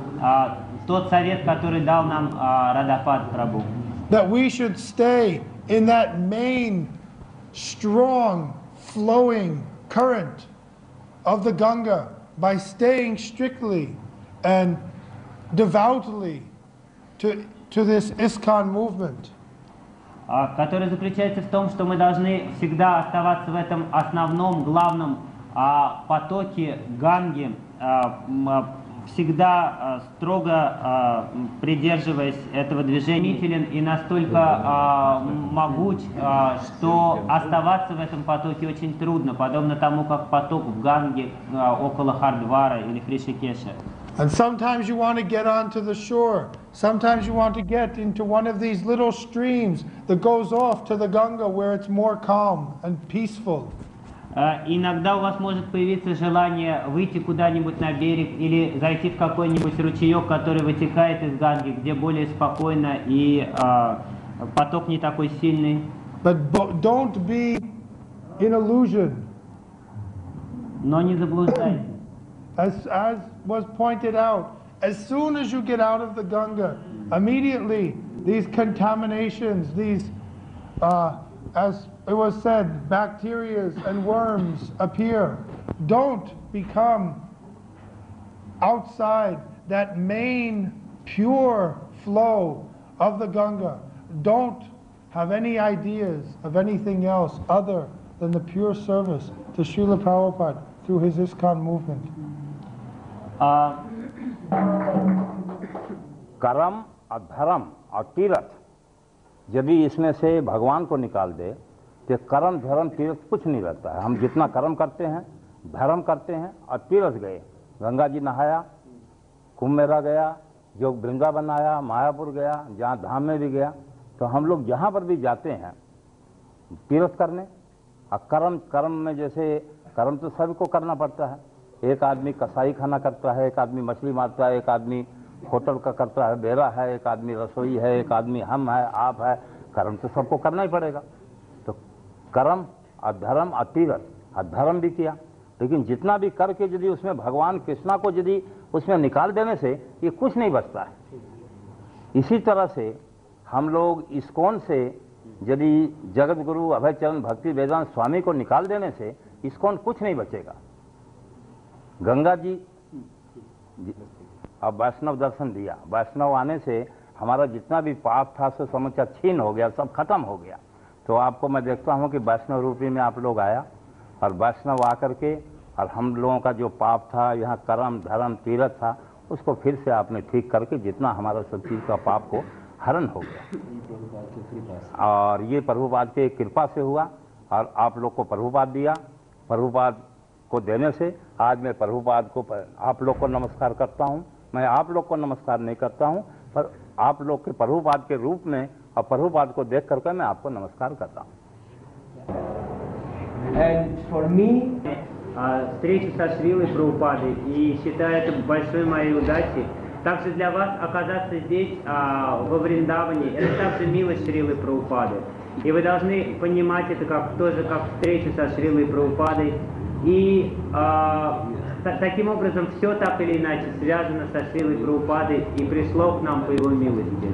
тот совет, который дал нам Радапад Прабху. That we should stay in that main, strong, flowing current of the Ganga by staying strictly and devoutly to this ISKCON movement. Который заключается в том, что мы должны всегда оставаться в этом основном, главном потоке Ганги, всегда строго придерживаясь этого движения, и настолько могуч, что оставаться в этом потоке очень трудно, подобно тому, как поток в Ганге около Хардвара или Хришикеша. And sometimes you want to get onto the shore. Sometimes you want to get into one of these little streams that goes off to the Ganga where it's more calm and peaceful. Иногда у вас может появиться желание выйти куда-нибудь на берег или зайти в какой-нибудь ручеек, который вытекает из Ганги, где более спокойно и поток не такой сильный. But don't be in illusion. Но не заблуждайтесь. As was pointed out, as soon as you get out of the Ganga, immediately these contaminations, these, as it was said, bacteria and worms appear. Don't become outside that main pure flow of the Ganga. Don't have any ideas of anything else other than the pure service to Srila Prabhupada through his ISKCON movement. कर्म और धर्म और तीर्थ यदि इसमें से भगवान को निकाल दे तो कर्म धर्म तीर्थ कुछ नहीं रहता है। हम जितना कर्म करते हैं, धर्म करते हैं और तीर्थ गए, गंगा जी नहाया, कुंभ मेला गया, जो वृंदावन आया, मायापुर गया, जहाँ धाम में भी गया, तो हम लोग जहाँ पर भी जाते हैं तीर्थ करने। और कर्म में जैसे कर्म तो सभी को करना पड़ता है। एक आदमी कसाई खाना करता है, एक आदमी मछली मारता है, एक आदमी होटल का करता है, बेरा है, एक आदमी रसोई है, एक आदमी हम है, आप है। कर्म तो सबको करना ही पड़ेगा। तो कर्म और धर्म और तीर्थ और धर्म भी किया, लेकिन जितना भी करके यदि उसमें भगवान कृष्णा को यदि उसमें निकाल देने से ये कुछ नहीं बचता है। इसी तरह से हम लोग इस्कॉन से यदि जगत गुरु अभयचरण भक्ति वेदांत स्वामी को निकाल देने से इस्कॉन कुछ नहीं बचेगा। गंगा जी अब वैष्णव दर्शन दिया, वैष्णव आने से हमारा जितना भी पाप था सो समझा छीन हो गया, सब खत्म हो गया। तो आपको मैं देखता हूँ कि वैष्णव रूपी में आप लोग आया और वैष्णव आकर के और हम लोगों का जो पाप था, यहाँ कर्म धर्म तीर्थ था, उसको फिर से आपने ठीक करके जितना हमारा सब चीज़ का पाप को हरण हो गया। और ये प्रभुपाद के कृपा से हुआ और आप लोग को प्रभुपाद दिया। प्रभुपाद को देने से आज मैं प्रभुपाद को आप लोग को नमस्कार करता हूँ। मैं आप लोग को नमस्कार नहीं करता हूँ, पर आप लोग के प्रभुपाद के रूप में और प्रभुपाद को देख करके मैं आपको नमस्कार करता हूँ। And for me, встреча со Шрилой Прабхупадой, и считаю это большой моей удачей. Также для вас оказаться здесь, во Вриндаване, это также милость Шрилы Прабхупады. И вы должны понимать это тоже как встречу со Шрилой Прабхупадой. И таким образом все так или иначе связано со Шрилой Прабхупадой и пришло к нам по его милости.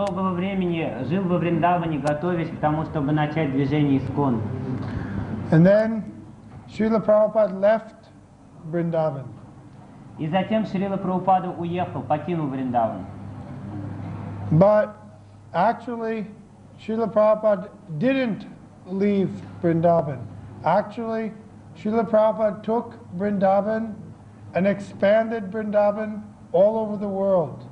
долгого времени жил во Вриндаване, готовясь к тому, чтобы начать движение ISKCON. And then Srila Prabhupada left Vrindavan. И затем Шрила Прабхупада уехал, покинул Вриндаван. But actually, Srila Prabhupada didn't leave Vrindavan. Actually, Srila Prabhupada took Vrindavan and expanded Vrindavan all over the world.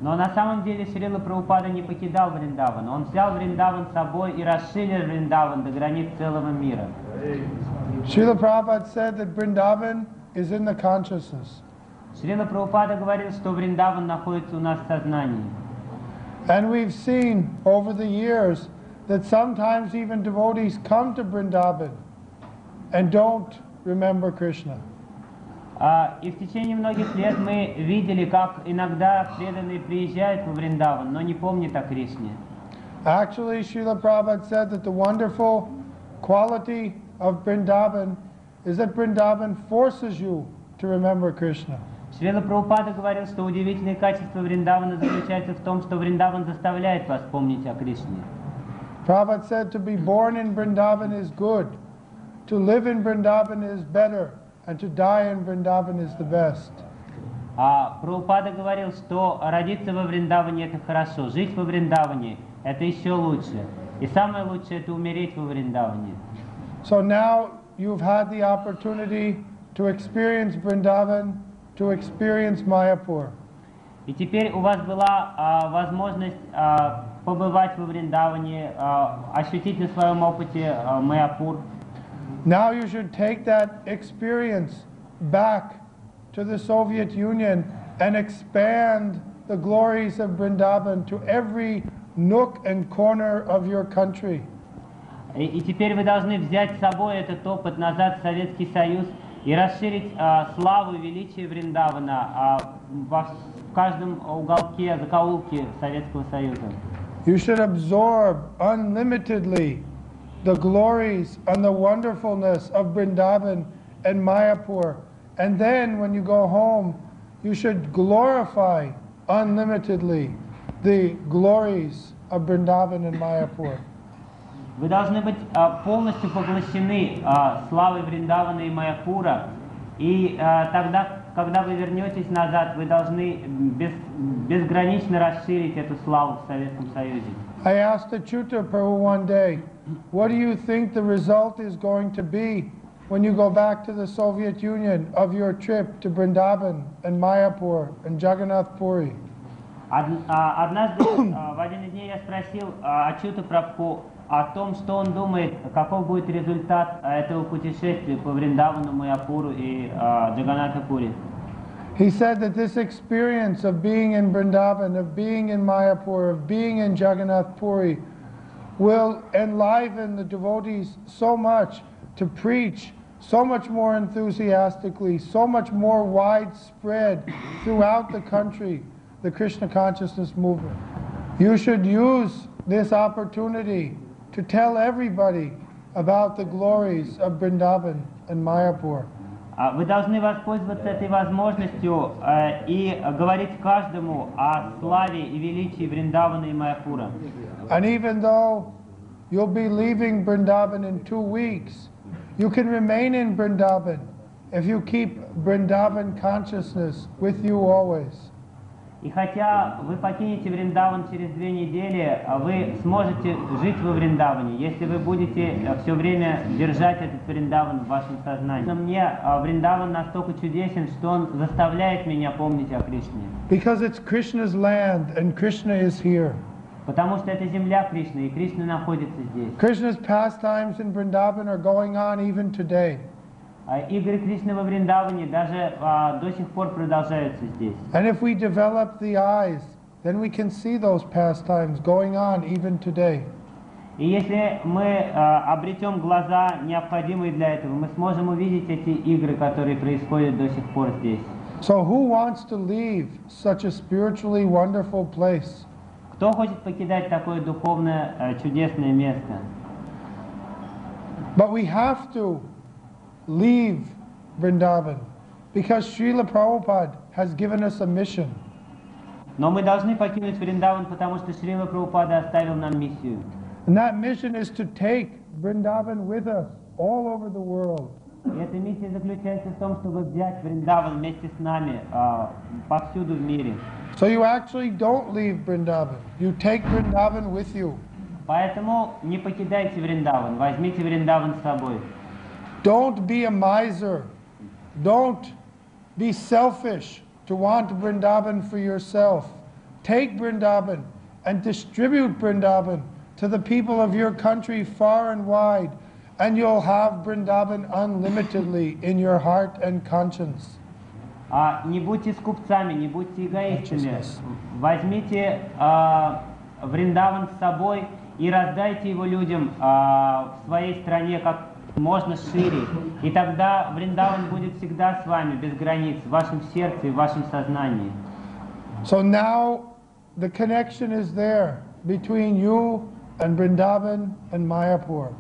Но на самом деле Шрила Прабхупада не покидал Вриндаван. Он взял Вриндаван с собой и расширил Вриндаван до границ целого мира. Srila Prabhupada said that Vrindavan is in the consciousness. Шрила Прабхупада говорил, что Вриндаван находится у нас в сознании. And we've seen over the years that sometimes even devotees come to Vrindavan and don't remember Krishna. И в течение многих лет мы видели, как иногда преданные приезжают в Вриндаван, но не помнят о Кришне. Actually, Srila Prabhupada said that the wonderful quality of Vrindavan is that Vrindavan forces you to remember Krishna. Шрила Прабхупада говорил, что удивительное качество Вриндавана заключается в том, что Вриндаван заставляет вас помнить о Кришне. Prabhupada said to be born in Vrindavan is good, to live in Vrindavan is better, and to die in Vrindavan is the best. Прабхупада говорил, что родиться во Вриндаване это хорошо, жить во Вриндаване это еще лучше, и самое лучшее это умереть во Вриндаване. So now you've had the opportunity to experience Vrindavan, to experience Mayapur. И теперь у вас была возможность побывать во Вриндаване, ощутить на своем опыте Майяпур. Now you should take that experience back to the Soviet Union and expand the glories of Vrindavan to every nook and corner of your country. И теперь вы должны взять с собой этот опыт назад в Советский Союз и расширить славу и величие Вриндавана в каждом уголке, закоулке Советского Союза. You should absorb unlimitedly the glories and the wonderfulness of Vrindavan and Mayapur. And then when you go home, you should glorify unlimitedly the glories of Vrindavan and Mayapur. Вы должны быть полностью поглощены славой Вриндавана и Майяпура, и тогда, когда вы вернетесь назад, вы должны безгранично расширить эту славу в Советском Союзе. I asked Achyuta Prabhu one day, what do you think the result is going to be when you go back to the Soviet Union of your trip to Vrindavan and Mayapur and Jagannath Puri? Однажды в один из дней я спросил Achyuta Prabhu о том, что он думает, каков будет результат этого путешествия по Вриндавану, Майяпуру и Джаганнатхапури. He said that this experience of being in Vrindavan, of being in Mayapur, of being in Jagannath Puri will enliven the devotees so much to preach so much more enthusiastically, so much more widespread throughout the country, the Krishna consciousness movement. You should use this opportunity to tell everybody about the glories of Vrindavan and Mayapur. Вы должны воспользоваться этой возможностью и говорить каждому о славе и величии Вриндавана и Майяпура. And even though you'll be leaving Vrindavan in 2 weeks, you can remain in Vrindavan if you keep Vrindavan consciousness with you always. И хотя вы покинете Вриндаван через 2 недели, вы сможете жить во Вриндаване, если вы будете все время держать этот Вриндаван в вашем сознании. Но мне Вриндаван настолько чудесен, что он заставляет меня помнить о Кришне. Because it's Krishna's land and Krishna is here. Потому что это земля Кришны, и Кришна находится здесь. Krishna's pastimes in Vrindavan are going on even today. Игры Кришны во Вриндаване даже до сих пор продолжаются здесь. And if we develop the eyes, then we can see those pastimes going on even today. И если мы обретем глаза, необходимые для этого, мы сможем увидеть эти игры, которые происходят до сих пор здесь. So who wants to leave such a spiritually wonderful place? Кто хочет покидать такое духовное чудесное место? But we have to leave Vrindavan because Srila Prabhupada has given us a mission. Но мы должны покинуть Вриндаван, потому что Шрила Прабхупада оставил нам миссию. And that mission is to take Vrindavan with us all over the world. И эта миссия заключается в том, чтобы взять Вриндаван вместе с нами повсюду в мире. So you actually don't leave Vrindavan. You take Vrindavan with you. Поэтому не покидайте Вриндаван, возьмите Вриндаван с собой. Don't be a miser. Don't be selfish to want Vrindavan for yourself. Take Vrindavan and distribute Vrindavan to the people of your country far and wide, and you'll have Vrindavan unlimitedly in your heart and conscience. Не будьте скупцами, не будьте эгоистами. Возьмите Вриндаван с собой и раздайте его людям в своей стране как можно шире. И тогда Вриндаван будет всегда с вами, без границ, в вашем сердце и в вашем сознании. So now the connection is there between you and Vrindavan and Mayapur.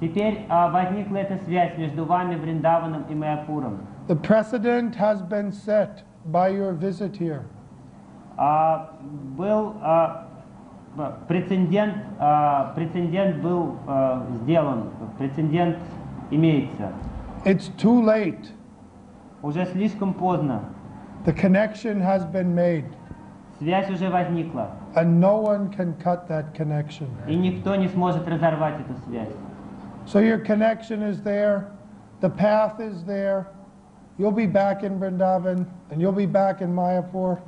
Теперь возникла эта связь между вами, Вриндаваном и Майяпуром. The precedent has been set by your visit here. Был прецедент был сделан, прецедент имеется. It's too late. Уже слишком поздно. The connection has been made. Связь уже возникла. And no one can cut that connection. И никто не сможет разорвать эту связь. So your connection is there, the path is there, you'll be back in Vrindavan and you'll be back in Mayapur.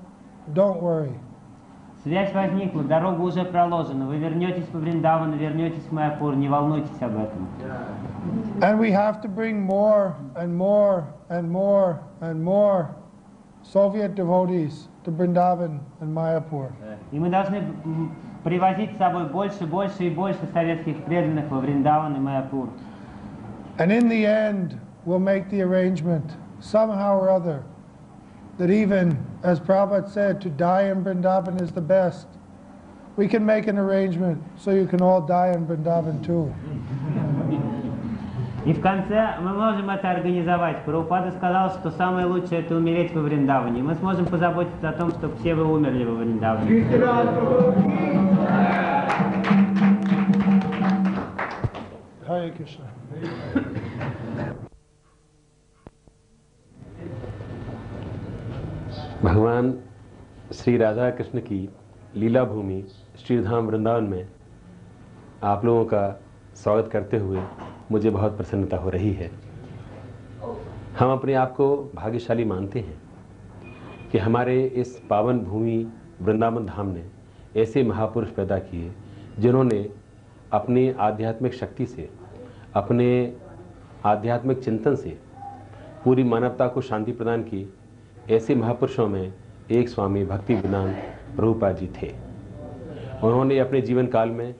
Don't worry. Связь возникла, дорога уже проложена. Вы вернетесь в Вриндаван, вернетесь в Майяпур, не волнуйтесь об этом. And we have to bring more and more and more and more Soviet devotees to Vrindavan and Mayapur. И мы должны привозить с собой больше, больше и больше советских преданных во Вриндаван и Майяпур. And in the end, we'll make the arrangement, somehow or other, that even, as Prabhupada said, to die in Vrindavan is the best. We can make an arrangement so you can all die in Vrindavan too. И в конце мы можем это организовать. Прабхупада сказал, что самое лучшее это умереть во Вриндаване. Мы сможем позаботиться о том, чтобы все вы умерли во Вриндаване. Hare Krishna. भगवान श्री राधा कृष्ण की लीला भूमि श्रीधाम वृंदावन में आप लोगों का स्वागत करते हुए मुझे बहुत प्रसन्नता हो रही है। हम अपने आप को भाग्यशाली मानते हैं कि हमारे इस पावन भूमि वृंदावन धाम ने ऐसे महापुरुष पैदा किए जिन्होंने अपनी आध्यात्मिक शक्ति से, अपने आध्यात्मिक चिंतन से पूरी मानवता को शांति प्रदान की। ऐसे महापुरुषों में एक स्वामी भक्ति वेदांत प्रभुपाद जी थे। उन्होंने अपने जीवन काल में,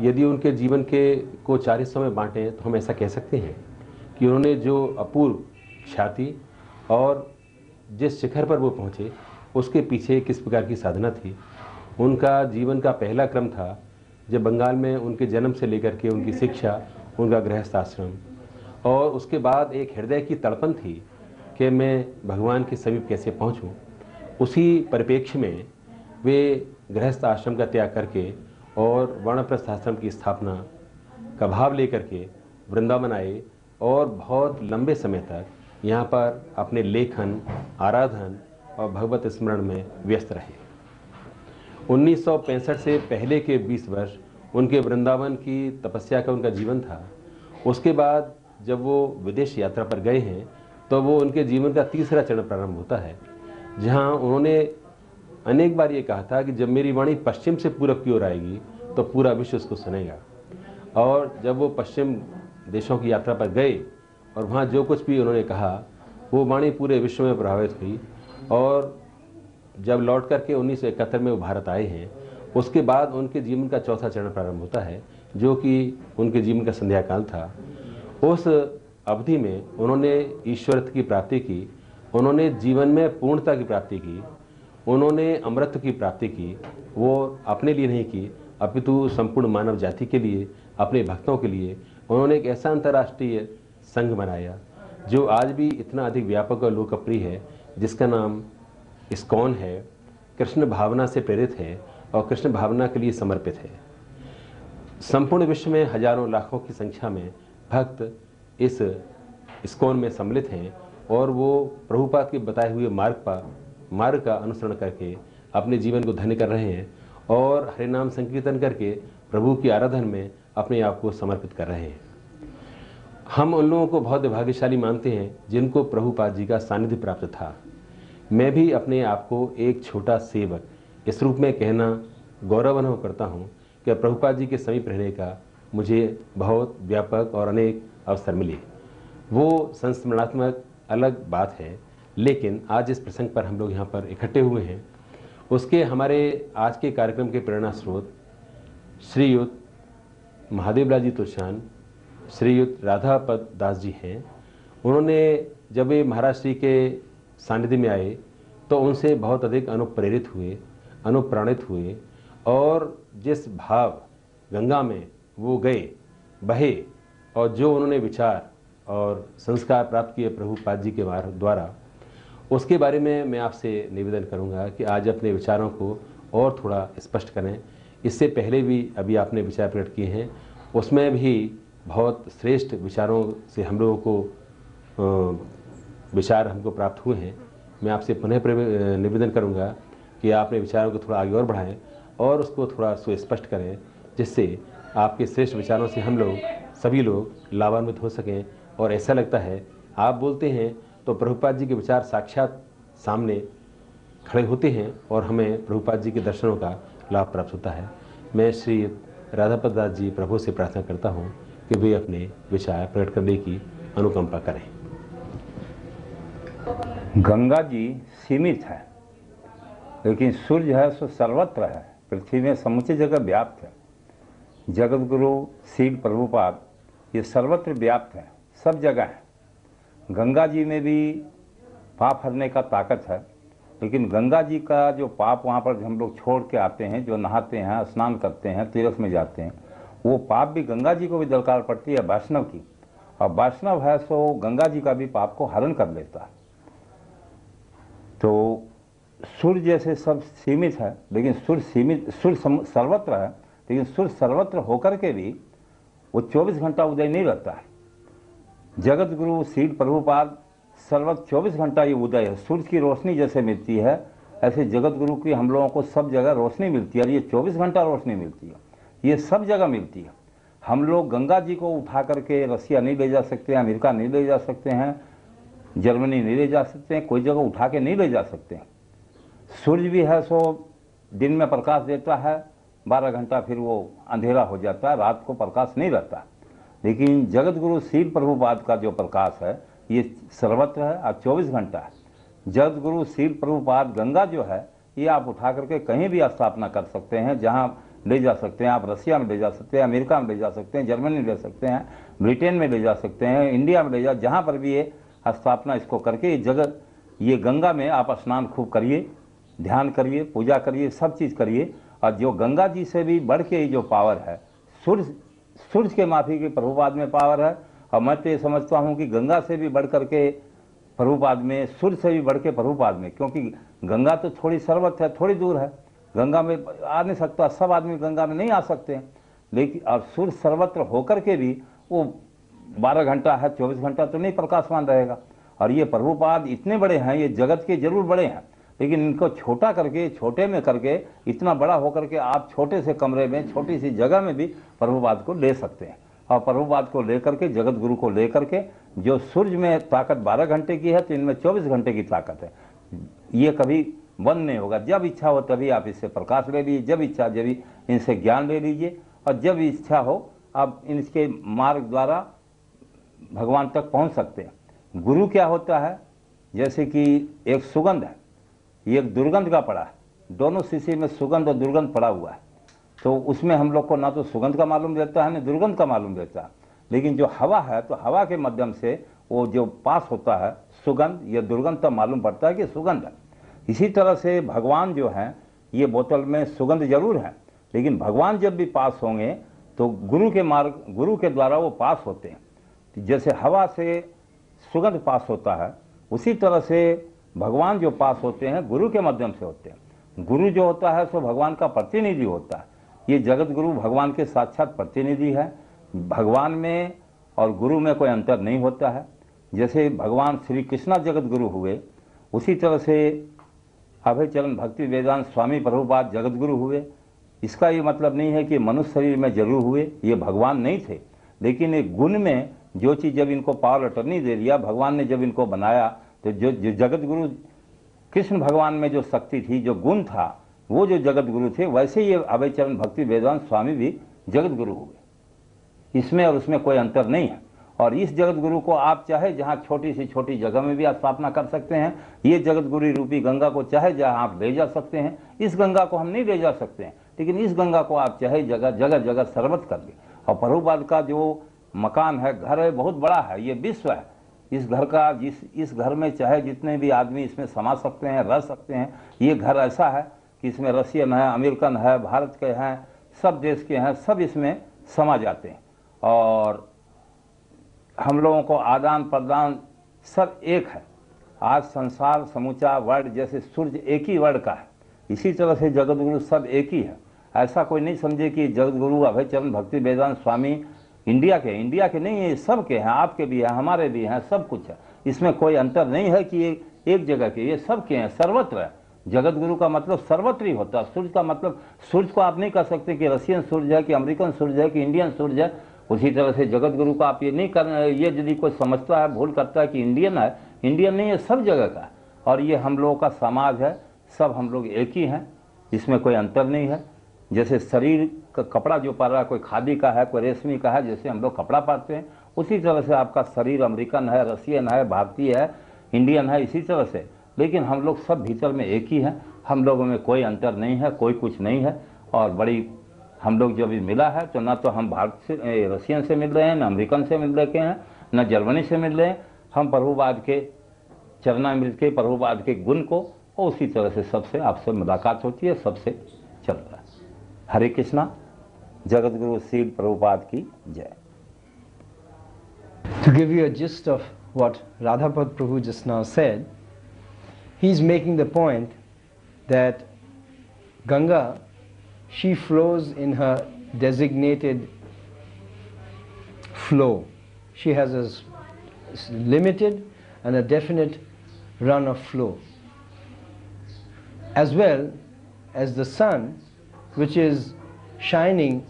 यदि उनके जीवन को 4 हिस्सों में बांटें तो हम ऐसा कह सकते हैं कि उन्होंने जो अपूर्व ख्याति और जिस शिखर पर वो पहुँचे उसके पीछे किस प्रकार की साधना थी। उनका जीवन का पहला क्रम था जब बंगाल में उनके जन्म से लेकर के उनकी शिक्षा, उनका गृहस्थ आश्रम, और उसके बाद एक हृदय की तड़पन थी कि मैं भगवान के समीप कैसे पहुंचूं। उसी परिप्रेक्ष्य में वे गृहस्थ आश्रम का त्याग करके और वानप्रस्थ आश्रम की स्थापना का भाव लेकर के वृंदावन आए और बहुत लंबे समय तक यहाँ पर अपने लेखन, आराधन और भगवत स्मरण में व्यस्त रहे। 1965 से पहले के 20 वर्ष उनके वृंदावन की तपस्या का उनका जीवन था। उसके बाद जब वो विदेश यात्रा पर गए हैं तो वो उनके जीवन का तीसरा चरण प्रारंभ होता है, जहाँ उन्होंने अनेक बार ये कहा था कि जब मेरी वाणी पश्चिम से पूरब की ओर आएगी तो पूरा विश्व उसको सुनेगा। और जब वो पश्चिम देशों की यात्रा पर गए और वहाँ जो कुछ भी उन्होंने कहा वो वाणी पूरे विश्व में प्रभावित हुई। और जब लौट करके 1971 में वो भारत आए हैं, उसके बाद उनके जीवन का चौथा चरण प्रारंभ होता है, जो कि उनके जीवन का संध्याकाल था। उस अवधि में उन्होंने ईश्वरत्व की प्राप्ति की, उन्होंने जीवन में पूर्णता की प्राप्ति की, उन्होंने अमृत की प्राप्ति की। वो अपने लिए नहीं की अपितु संपूर्ण मानव जाति के लिए, अपने भक्तों के लिए उन्होंने एक ऐसा अंतर्राष्ट्रीय संघ बनाया जो आज भी इतना अधिक व्यापक और लोकप्रिय है, जिसका नाम इस्कॉन है, कृष्ण भावना से प्रेरित है और कृष्ण भावना के लिए समर्पित है। संपूर्ण विश्व में हजारों लाखों की संख्या में भक्त इस इस्कॉन में सम्मिलित हैं और वो प्रभुपाद के बताए हुए मार्ग का अनुसरण करके अपने जीवन को धन्य कर रहे हैं और हरे नाम संकीर्तन करके प्रभु की आराधना में अपने आप को समर्पित कर रहे हैं। हम उन लोगों को बहुत भाग्यशाली मानते हैं जिनको प्रभुपाद जी का सानिध्य प्राप्त था। मैं भी अपने आप को एक छोटा सेवक इस रूप में कहना गौरव अनुभव करता हूँ कि प्रभुपाद जी के समीप रहने का मुझे बहुत व्यापक और अनेक अवसर मिले। वो संस्मरणात्मक अलग बात है, लेकिन आज इस प्रसंग पर हम लोग यहाँ पर इकट्ठे हुए हैं, उसके हमारे आज के कार्यक्रम के प्रेरणा स्रोत श्रीयुत महादेवलाल जी तुषान, श्रीयुत राधापद दास जी हैं। उन्होंने जब ये महाराज श्री के सानिध्य में आए तो उनसे बहुत अधिक अनुप्रेरित हुए, अनुप्राणित हुए और जिस भाव गंगा में वो गए बहे और जो उन्होंने विचार और संस्कार प्राप्त किए प्रभुपाद जी के द्वारा, उसके बारे में मैं आपसे निवेदन करूंगा कि आज अपने विचारों को और थोड़ा स्पष्ट करें। इससे पहले भी अभी आपने विचार प्रकट किए हैं, उसमें भी बहुत श्रेष्ठ विचारों से हम लोगों को विचार हमको प्राप्त हुए हैं। मैं आपसे पुनः निवेदन करूंगा कि आपने विचारों को थोड़ा आगे और बढ़ाएं और उसको थोड़ा सुस्पष्ट करें, जिससे आपके श्रेष्ठ विचारों से हम लोग सभी लोग लाभान्वित हो सकें। और ऐसा लगता है आप बोलते हैं तो प्रभुपाद जी के विचार साक्षात सामने खड़े होते हैं और हमें प्रभुपाद जी के दर्शनों का लाभ प्राप्त होता है। मैं श्री राधापद दास जी प्रभु से प्रार्थना करता हूँ कि वे अपने विचार प्रकट करने की अनुकंपा करें। गंगा जी सीमित है, लेकिन सूर्य है सो सर्वत्र है, पृथ्वी में समुची जगह व्याप्त है। जगत गुरु शील प्रभुपाद ये सर्वत्र व्याप्त है, सब जगह है। गंगा जी में भी पाप हरने का ताकत है, लेकिन गंगा जी का जो पाप वहाँ पर हम लोग छोड़ के आते हैं, जो नहाते हैं, स्नान करते हैं, तीर्थ में जाते हैं, वो पाप भी गंगा जी को भी दरकार पड़ती है वैष्णव की, और वैष्णव है सो गंगा जी का भी पाप को हरण कर लेता है। तो सूर्य जैसे सब सीमित है, लेकिन सूर्य सर्वत्र है, लेकिन सूर्य सर्वत्र होकर के भी वो 24 घंटा उदय नहीं रहता है। जगत गुरु शील प्रभुपाद सर्वत्र 24 घंटा ये उदय है। सूर्य की रोशनी जैसे मिलती है, ऐसे जगत गुरु की हम लोगों को सब जगह रोशनी मिलती है, और ये 24 घंटा रोशनी मिलती है, ये सब जगह मिलती है। हम लोग गंगा जी को उठा करके रसिया नहीं ले जा सकते हैं, अमेरिका नहीं ले जा सकते हैं, जर्मनी नहीं ले जा सकते हैं, कोई जगह उठा के नहीं ले जा सकते हैं। सूर्य भी है सो दिन में प्रकाश देता है 12 घंटा, फिर वो अंधेरा हो जाता है, रात को प्रकाश नहीं रहता। लेकिन जगत गुरु शील प्रभुपाद का जो प्रकाश है ये सर्वत्र है और 24 घंटा है। जगत गुरु शील प्रभुपाद गंगा जो है ये आप उठा करके कहीं भी स्थापना कर सकते हैं, जहाँ ले जा सकते हैं। आप रसिया में ले जा सकते हैं, अमेरिका में ले जा सकते हैं, जर्मनी में ले सकते हैं, ब्रिटेन में ले जा सकते हैं, इंडिया में ले जा, जहाँ पर भी ये स्थापना इसको करके ये गंगा में आप स्नान खूब करिए, ध्यान करिए, पूजा करिए, सब चीज़ करिए। और जो गंगा जी से भी बढ़ के जो पावर है, सूर्य के माफी के प्रभुपाद में पावर है। और मैं तो ये समझता हूँ कि गंगा से भी बढ़ करके प्रभुपाद में, सूर्य से भी बढ़ के प्रभुपाद में, क्योंकि गंगा तो थोड़ी सर्वत्र है, थोड़ी दूर है, गंगा में आ नहीं सकता, सब आदमी गंगा में नहीं आ सकते हैं। लेकिन अब सूर्य सर्वत्र होकर के भी वो 12 घंटा है, 24 घंटा तो नहीं प्रकाशमान रहेगा। और ये प्रभुपाद इतने बड़े हैं, ये जगत के जरूर बड़े हैं, लेकिन इनको छोटा करके, छोटे में करके इतना बड़ा होकर के आप छोटे से कमरे में, छोटी सी जगह में भी प्रभुपाद को ले सकते हैं। और प्रभुपाद को लेकर के, जगत गुरु को लेकर के, जो सूर्य में ताकत 12 घंटे की है तो इनमें 24 घंटे की ताकत है। ये कभी बंद नहीं होगा। जब इच्छा हो तभी आप इससे प्रकाश ले लीजिए, जब इच्छा जब इनसे ज्ञान ले लीजिए, और जब इच्छा हो आप इनके मार्ग द्वारा भगवान तक पहुंच सकते हैं। गुरु क्या होता है, जैसे कि एक सुगंध है, ये एक दुर्गंध का पड़ा है, दोनों शीशी में सुगंध और दुर्गंध पड़ा हुआ है। तो उसमें हम लोग को ना तो सुगंध का मालूम देता है, ना दुर्गंध का मालूम देता है। लेकिन जो हवा है, तो हवा के माध्यम से वो जो पास होता है सुगंध या दुर्गंध, तब मालूम पड़ता है कि सुगंध है। इसी तरह से भगवान जो हैं, ये बोतल में सुगंध जरूर है, लेकिन भगवान जब भी पास होंगे तो गुरु के मार्ग, गुरु के द्वारा वो पास होते हैं। जैसे हवा से सुगंध पास होता है, उसी तरह से भगवान जो पास होते हैं गुरु के माध्यम से होते हैं। गुरु जो होता है सो भगवान का प्रतिनिधि होता है। ये जगत गुरु भगवान के साक्षात प्रतिनिधि है। भगवान में और गुरु में कोई अंतर नहीं होता है। जैसे भगवान श्री कृष्णा जगत गुरु हुए, उसी तरह से अभय चरण भक्ति वेदांत स्वामी प्रभुपाद जगत गुरु हुए। इसका ये मतलब नहीं है कि मनुष्य शरीर में जरूर हुए, ये भगवान नहीं थे, लेकिन एक गुण में जो चीज़ जब इनको पावर अटर्नी दे दिया, भगवान ने जब इनको बनाया, तो जो जगत गुरु कृष्ण भगवान में जो शक्ति थी, जो गुण था, वो जो जगत गुरु थे, वैसे ये अभय चरण भक्ति वेदांत स्वामी भी जगत गुरु हुए। इसमें और उसमें कोई अंतर नहीं है। और इस जगत गुरु को आप चाहे जहाँ छोटी से छोटी जगह में भी आप स्थापना कर सकते हैं। ये जगत गुरु रूपी गंगा को चाहे जहाँ आप ले जा सकते हैं। इस गंगा को हम नहीं ले जा सकते हैं, लेकिन इस गंगा को आप चाहे जगह जगह जगह सर्वत कर दें। और प्रभुपाद का जो मकान है, घर है, बहुत बड़ा है, ये विश्व है। इस घर का इस घर में चाहे जितने भी आदमी इसमें समा सकते हैं, रह सकते हैं। ये घर ऐसा है कि इसमें रशियन है, अमेरिकन है, भारत के हैं, सब देश के हैं, सब इसमें समा जाते हैं। और हम लोगों को आदान प्रदान सब एक है। आज संसार समूचा वर्ल्ड जैसे सूर्य एक ही वर्ल्ड का है, इसी तरह से जगत गुरु सब एक ही है। ऐसा कोई नहीं समझे कि जगत गुरु अभय चरण भक्ति वेदांत स्वामी इंडिया के नहीं है, सब के हैं, आपके भी हैं, हमारे भी हैं, सब कुछ है। इसमें कोई अंतर नहीं है कि ये एक जगह के, ये सब के हैं, सर्वत्र है। जगत गुरु का मतलब सर्वत्र ही होता है। सूर्य का मतलब, सूर्य को आप नहीं कह सकते कि रशियन सूर्य है, कि अमेरिकन सूर्य है, कि इंडियन सूर्य है। उसी तरह से जगत गुरु का आप ये नहीं करना, ये यदि कोई समझता है, भूल करता है कि इंडियन है, इंडियन नहीं है, सब जगह का। और ये हम लोगों का समाज है, सब हम लोग एक ही हैं, इसमें कोई अंतर नहीं है। जैसे शरीर का कपड़ा जो पा रहा है, कोई खादी का है, कोई रेशमी का है, जैसे हम लोग कपड़ा पहनते हैं, उसी तरह से आपका शरीर अमेरिकन है, रशियन है, भारतीय है, इंडियन है, इसी तरह से। लेकिन हम लोग सब भीतर में एक ही हैं, हम लोगों में कोई अंतर नहीं है, कोई कुछ नहीं है। और बड़ी हम लोग जो भी मिला है, तो ना तो हम भारत से रशियन से मिल रहे हैं, न अमेरिकन से मिल रहे हैं, न जर्मनी से मिल रहे हैं। हम प्रभुपाद के चरना मिल के प्रभुपाद के गुण को, और उसी तरह से सबसे आपसे मुलाकात होती है, सबसे चल रहा है। हरे कृष्णा। जगत गुरु श्री प्रभुपाद की जय। To give you a gist of what Radhapad Prabhu just now said, he is making the point that Ganga, she flows in her designated flow. She has a limited and a definite run of flow. As well as the sun, which is shining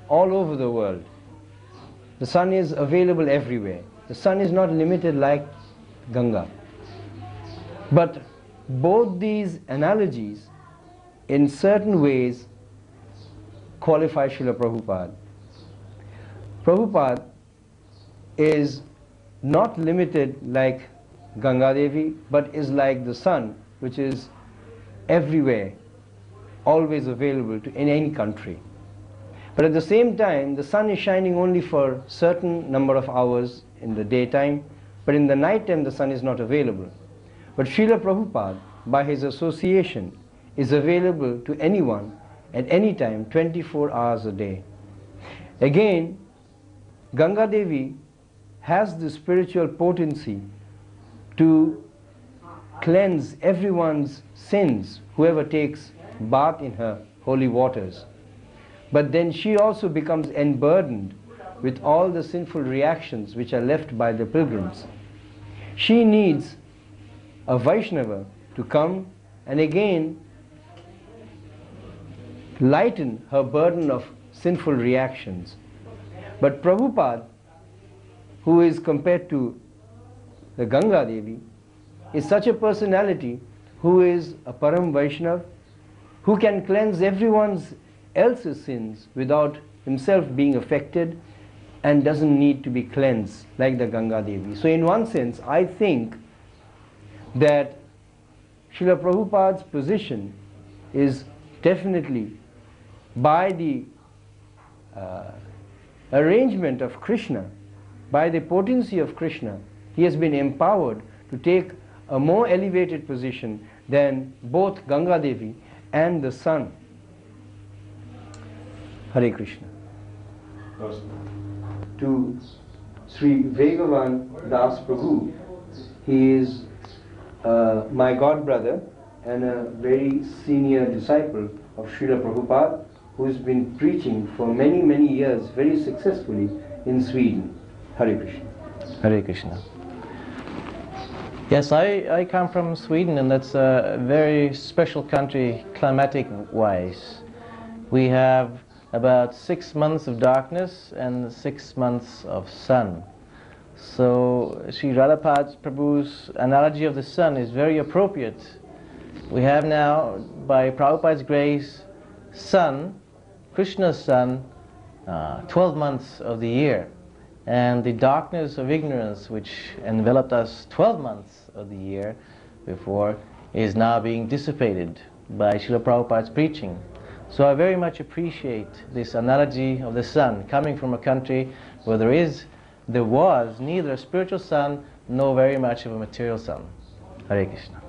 all over the world. The sun is available everywhere. The sun is not limited like Ganga. But both these analogies in certain ways qualify Srila Prabhupada. Prabhupada is not limited like Ganga Devi, but is like the sun, which is everywhere, always available in any country. But at the same time, the sun is shining only for certain number of hours in the daytime, but in the night time the sun is not available. But Srila Prabhupada, by his association, is available to anyone at any time, 24 hours a day. Again, Ganga Devi has the spiritual potency to cleanse everyone's sins, whoever takes bath in her holy waters. But then she also becomes unburdened with all the sinful reactions which are left by the pilgrims. She needs a Vaishnava to come and again lighten her burden of sinful reactions. But Prabhupada, who is compared to the Ganga Devi, is such a personality who is a Param Vaishnava, who can cleanse everyone else's sins without himself being affected and doesn't need to be cleansed like the Ganga Devi. So in one sense, I think that Srila Prabhupada's position is definitely by the arrangement of Krishna, by the potency of Krishna, he has been empowered to take a more elevated position than both Ganga Devi and the sun. Hare Krishna. To Sri Vegavan Das Prabhu, he is my god brother and a very senior disciple of Srila Prabhupada, who's been preaching for many, many years very successfully in Sweden. Hare Krishna. Hare Krishna. Yes, I come from Sweden, and that's a very special country climatic-wise. We have about 6 months of darkness and 6 months of sun. So Sri Radhapad Prabhu's analogy of the sun is very appropriate. We have now, by Prabhupada's grace, sun, Krishna's sun, 12 months of the year. And the darkness of ignorance which enveloped us 12 months of the year before is now being dissipated by Srila Prabhupada's preaching. So I very much appreciate this analogy of the sun coming from a country where there was neither a spiritual sun nor very much of a material sun. Hare Krishna.